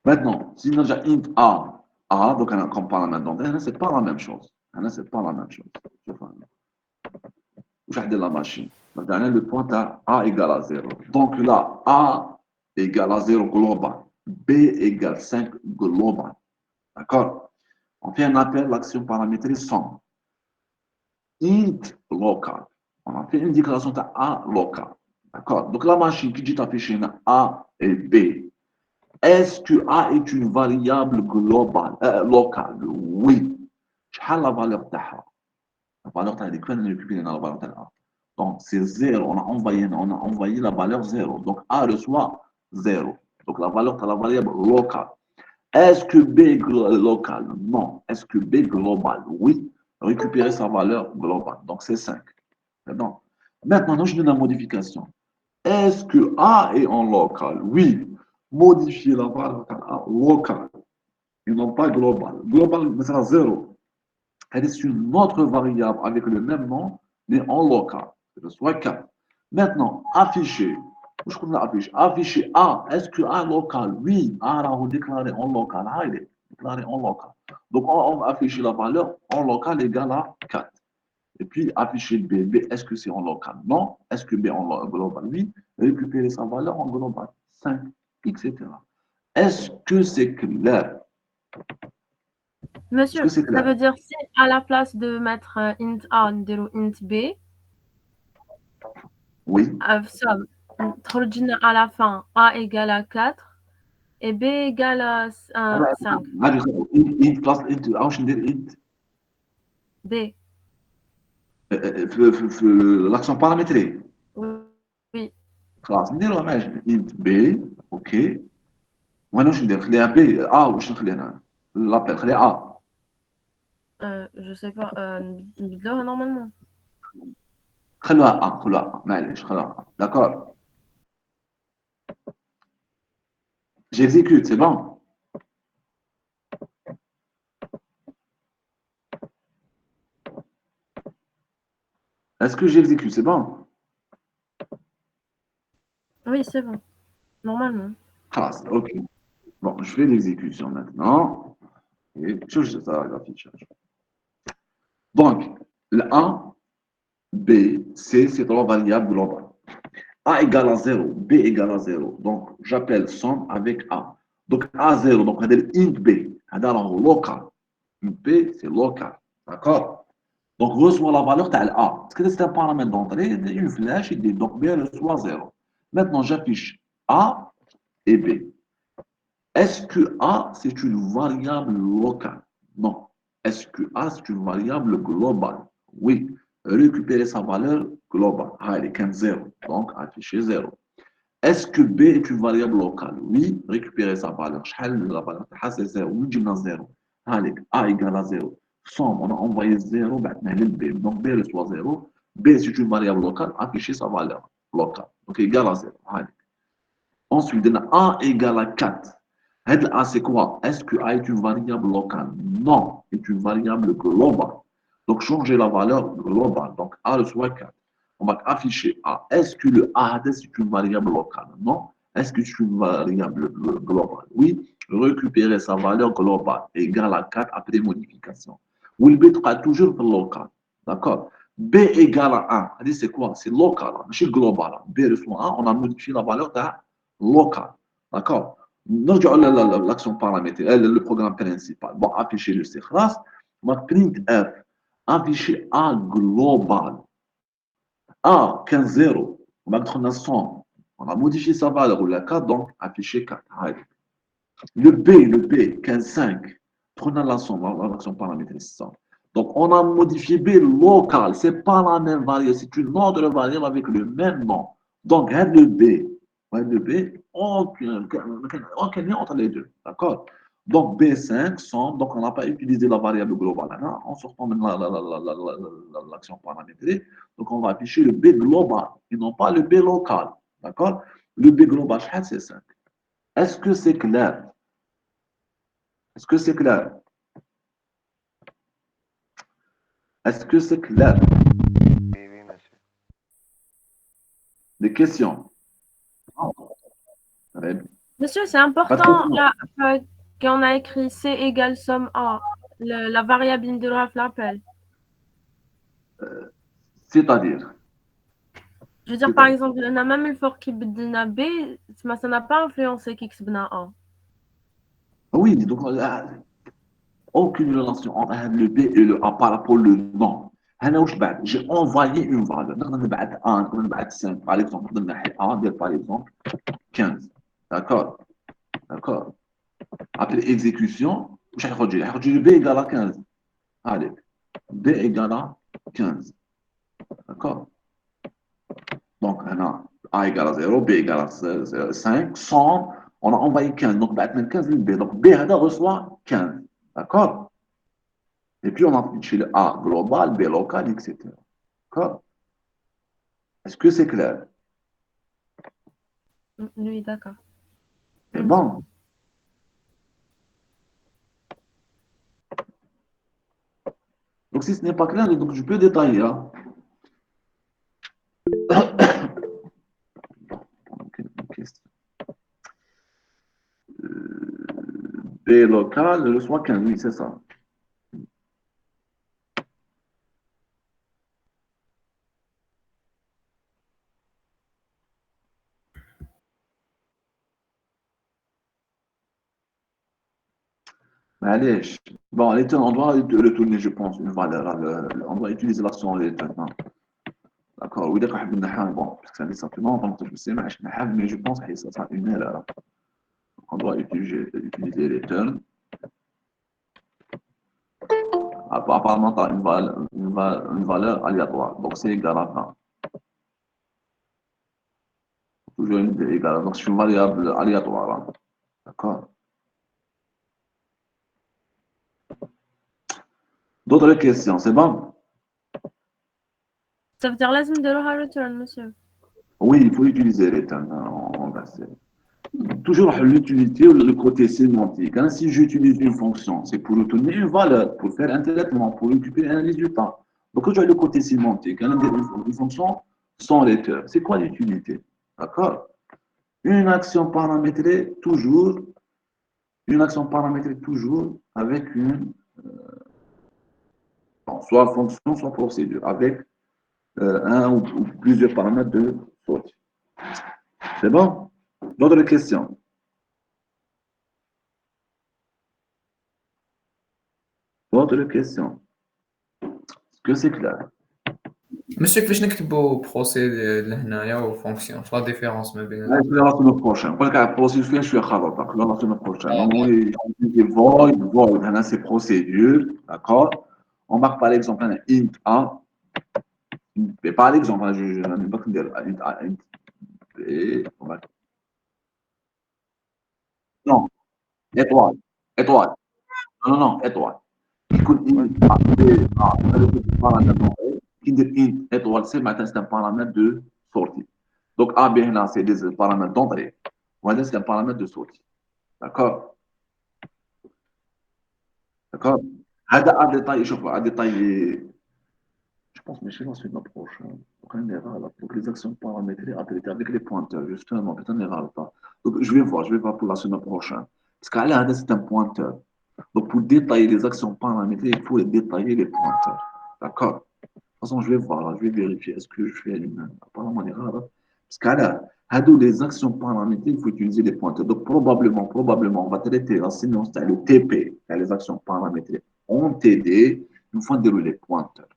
Maintenant, si on a déjà int A, donc on compare la même c'est pas la même chose. C'est pas la même chose. Je vais la machine. Maintenant, le point à A égale à 0. Donc là, A égale à 0 global. B égale 5 global. D'accord? On fait un appel à l'action paramétrée SOM. Int local. On a fait une déclaration de A local. D'accord? Donc la machine qui dit afficher A et B. Est-ce que A est une variable globale, locale? Oui. Quelle est la valeur de A? La valeur de A, on a récupéré la valeur de A. Donc, c'est 0. On a envoyé la valeur 0. Donc, A reçoit 0. Donc, la valeur de la variable locale. Est-ce que B est local? Non. Est-ce que B est global? Oui. Récupérer sa valeur globale. Donc, c'est 5. Maintenant, je donne la modification. Est-ce que A est en local? Oui. Modifier la valeur A locale. Et non pas global. Global, c'est à 0. Elle est une autre variable avec le même nom, mais en local. Soit 4. Maintenant, afficher. Je connais afficher. Afficher A. Est-ce que A est local? Oui. A est déclaré en local. A est déclaré en local. Donc, on va afficher la valeur en local égale à 4. Et puis, afficher B. B, est-ce que c'est en local? Non. Est-ce que B est en global? Oui. Récupérer sa valeur en global. 5, etc. Est-ce que c'est clair? Monsieur, ça veut dire si à la place de mettre int A, on dit int B. Oui. Somme, à la fin, A égale à 4 et B égale à 5. int plus int, عاوش ندير int B. في l'action paramétrée. Oui. خلاص نديروها معاش int B. اوكي. وانا واش ندير؟ نخليها B. واش نخليها انا؟ لابيل خليها Je sais pas. نبدلوها normalement. خلوها معليش خلوها. D'accord. J'exécute, c'est bon. Est-ce que j'exécute, c'est bon? Oui, c'est bon. Normalement. Classe, ok. Bon, je fais l'exécution maintenant. Et je ça l'affichage. Donc, le A, B, C, c'est trois variables globales. A égale à 0, B égale à 0. Donc, j'appelle somme avec A. Donc, A0, donc, on a int B. On a local. Int B, c'est local. D'accord? Donc, reçoit la valeur de A. Parce que c'est un paramètre d'entrée, une flèche, il dit donc B reçoit 0. Maintenant, j'affiche A et B. Est-ce que A, c'est une variable locale? Non. Est-ce que A, c'est une variable globale? Oui. Récupérer sa valeur globale. Ah, elle est 15, 0. Donc, afficher 0. Est-ce que B est une variable locale? Oui. Récupérer sa valeur. La valeur, c'est 0. Oui, j'ai 0. Allez, A égale à 0. Somme, on a envoyé 0, maintenant B. Donc, B reçoit 0. B, c'est une variable locale. Afficher sa valeur locale. Donc, égale à 0. Allez. Ensuite, A égale à 4. A, c'est quoi? Est-ce que A est une variable locale? Non, c'est une variable globale. Donc, changer la valeur globale. Donc, A reçoit 4. On va afficher A. Est-ce que le A est une variable locale? Non. Est-ce que c'est une variable globale? Oui. Récupérer sa valeur globale égale à 4 après modification. Oui, B sera toujours local. D'accord? B égale à 1. C'est quoi? C'est local. C'est global. B reçoit 1. On a modifié la valeur de local. D'accord? نرجع l'action paramétrique, le programme principal. Bon, afficher le خلاص. Print F. Afficher A global. A 15 0. On va mettre 100. On a modifié sa valeur ou la 4, donc afficher 4. Le B 15 5. Prenons la somme, l'action paramétrique, c'est ça. Donc, on a modifié B local. Ce n'est pas la même variable, c'est une autre variable avec le même nom. Donc, le B. Le B, aucun lien entre les deux. D'accord? Donc, B5, somme. Donc, on n'a pas utilisé la variable globale. Hein, en sortant de l'action paramétrique. Donc, on va afficher le B global et non pas le B local. D'accord? Le B global, c'est 5. Est-ce que c'est clair? Est-ce que c'est clair? Est-ce que c'est clair? Oui, oui, monsieur. Des questions? Monsieur, c'est important là, qu'on a écrit C égale somme A, la variable de l'appel. C'est-à-dire? Je veux dire, par exemple, on a même le fort qui بدلنا B, ça n'a pas influencé qui كسبنا A. Oui, donc aucune relation entre le B et le A par rapport au nom. J'ai envoyé une valeur. نقدر نبعث 1, نقدر نبعث 5. Par exemple, نقدر نحي A, par exemple 15. D'accord? D'accord? Après exécution, واش حيخرج لي؟ حيخرج لي B égale à 15. Allez, B égale à 15. D'accord? Donc, A égale à 0, B égale à 5, 100, on a envoyé 15. Donc, maintenant 15 B. Donc, B reçoit 15. D'accord? Et puis, on a affiché le A global, B local, etc. D'accord? Est-ce que c'est clair? Oui, d'accord. C'est bon. Donc, si ce n'est pas clair, donc je peux détailler. Hein? B local reçoit 15, oui, c'est ça. Allez, bon, on doit retourner, je pense, une valeur. On doit utiliser l'action maintenant. D'accord, oui, d'accord, bon, parce que ça fait longtemps que je ne sais pas, mais je pense que ça sera une erreur. On doit utiliser return. Apparemment, tu as une valeur aléatoire, donc c'est égal à 20. Toujours égal à, donc c'est une variable aléatoire. Hein. D'accord. D'autres questions, c'est bon? Ça veut dire لازم نديروها return, monsieur. Oui, il faut utiliser return. Toujours l'utilité ou le côté sémantique. Hein. Si j'utilise une fonction, c'est pour obtenir une valeur, pour faire un traitement, pour récupérer un résultat. Donc, quand j'ai le côté sémantique, hein, une fonction sans return, c'est quoi l'utilité? D'accord? une action paramétrée toujours, avec soit fonction, soit procédure, avec un ou plusieurs paramètres de sortie. C'est bon? D'autres questions? D'autres questions? Est-ce que c'est clair? Monsieur, كيفاش نكتبوا بروسيدي لهنايا وفونكسيون لا ديفيرونس ما بين La semaine prochaine. Quand la procédure, je suis à Khaled. La semaine prochaine. On est void, c'est procédure, d'accord? On marque par exemple un int A. Mais par exemple, je ne vais pas dire int A, int B. Non, étoile. Étoile. Non, étoile. Int A, B, A, c'est un paramètre. Int étoile, c'est un paramètre de sortie. Donc, A, B, là, c'est des paramètres d'entrée. Voilà, c'est un paramètre de sortie. D'accord? D'accord? Un détail, un détail, je pense, mais chez la semaine prochaine, une erreur là, pour les actions paramétrées avec les pointeurs, justement, peut-être une erreur là. Donc, je vais voir pour la semaine prochaine. Parce qu'à c'est un pointeur. Donc, pour détailler les actions paramétrées, il faut détailler les pointeurs. D'accord? De toute façon, je vais voir là, je vais vérifier. Est-ce que je fais apparemment une erreur là? Parce qu'à les actions paramétrées, il faut utiliser les pointeurs. Donc, probablement, on va traiter la séquence, le TP, les actions paramétrées en TD, une fois déroulé les pointeurs.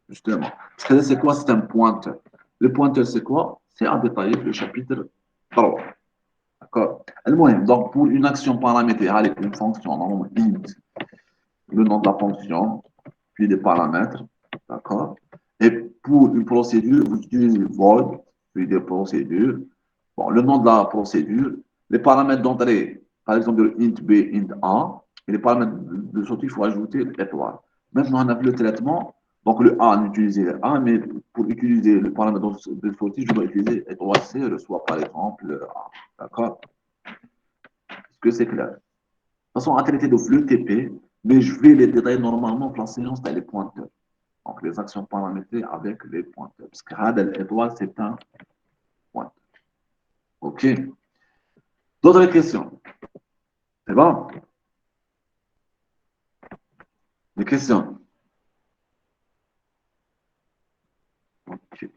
Justement. Parce que c'est quoi? C'est un pointeur. Le pointeur, c'est quoi? C'est à détailler le chapitre 3. D'accord? Donc, pour une action paramétrée avec une fonction, normalement int, le nom de la fonction, puis des paramètres. D'accord? Et pour une procédure, vous utilisez void, puis des procédures. Bon, le nom de la procédure, les paramètres d'entrée, par exemple, int B, int A, et les paramètres de sortie, il faut ajouter l'étoile. Maintenant, on a vu le traitement. Donc, le A, on utilise le A, mais pour utiliser le paramètre de sortie, je dois utiliser étoile C, soit par exemple le A. D'accord? Est-ce que c'est clair? De toute façon, à traiter de flux TP, mais je vais les détailler normalement pour la séance dans les pointeurs. Donc, les actions paramétrées avec les pointeurs. Parce que l'étoile, c'est un pointeur. OK? D'autres questions? C'est bon? Des questions? OK.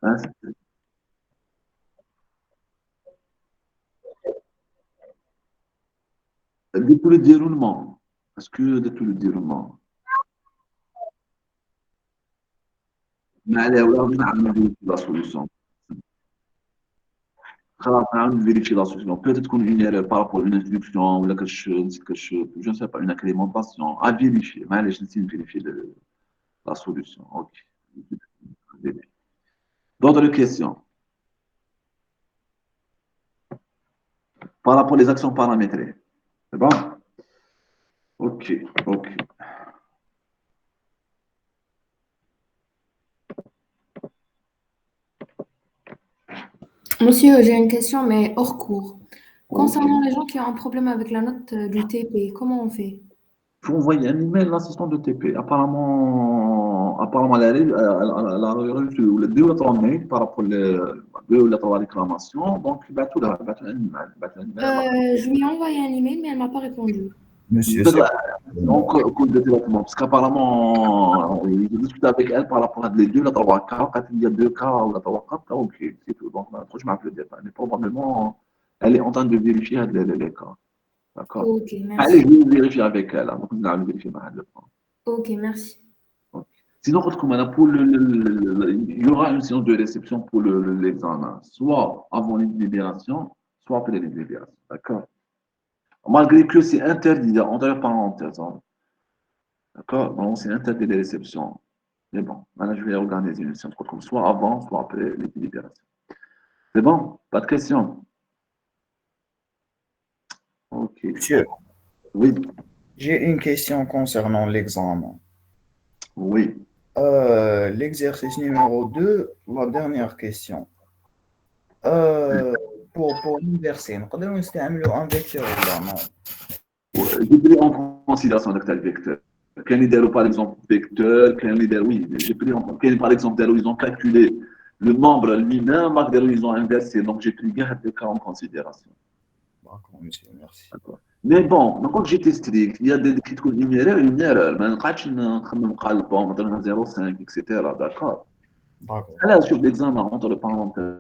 Hein, de tout le déroulement. Est-ce que de tout le déroulement? Mais allez, on va vérifier la solution. خلاص on vérifie la solution. Peut-être qu'on a une erreur par rapport à une instruction ou quelque chose, je ne sais pas, une incrémentation. À vérifier. Mais allez, je vais vérifier la solution. OK. D'autres questions? Par rapport aux actions paramétrées. C'est bon? OK. OK. Monsieur, j'ai une question, mais hors cours. Concernant les gens qui ont un problème avec la note du TP, comment on fait? Il faut envoyer un email à l'assistant de TP. Apparemment, elle a reçu les 2 ou 3 mails par rapport aux 2 ou 3 réclamations. Donc, il va tout un email. Je lui ai envoyé un email, mais elle ne m'a pas répondu. Monsieur, Donc, parce qu'apparemment, je discute avec elle par rapport à les 2 ou 3 cas. Quand il y a 2 cas ou 3 cas, ok, c'est tout. Donc, je m'appelle le détail. Mais probablement, elle est en train de vérifier les cas. D'accord? Ok, merci. Allez, je vais vérifier avec elle. Donc, on va vérifier avec elle. Ok, merci. Sinon, il y aura une séance de réception pour l'examen, soit avant les délibérations, soit après les délibérations. D'accord? Malgré que c'est interdit, entre parenthèses. Hein. D'accord? Donc, c'est interdit les réceptions. Mais bon, maintenant, je vais organiser une séance comme soit avant, soit après les délibérations. C'est bon? Pas de questions? Ok. Monsieur, oui. J'ai une question concernant l'examen. Oui. L'exercice numéro 2, la dernière question. Pour l'inverser, nous pouvons utiliser un vecteur ou non? J'ai pris en considération le vecteur. Quand ils par exemple vecteur, oui, j'ai pris en compte. Par exemple, ils ont calculé le nombre lui-même, ils ont inversé. Donc, j'ai pris des cas en considération. D'accord, monsieur, merci. Mais bon, donc, quand j'étais strict, il y a des critiques une erreur. Mais je ne pas 0,5, etc. D'accord. D'accord. Là, sur l'examen, entre le parenthèse.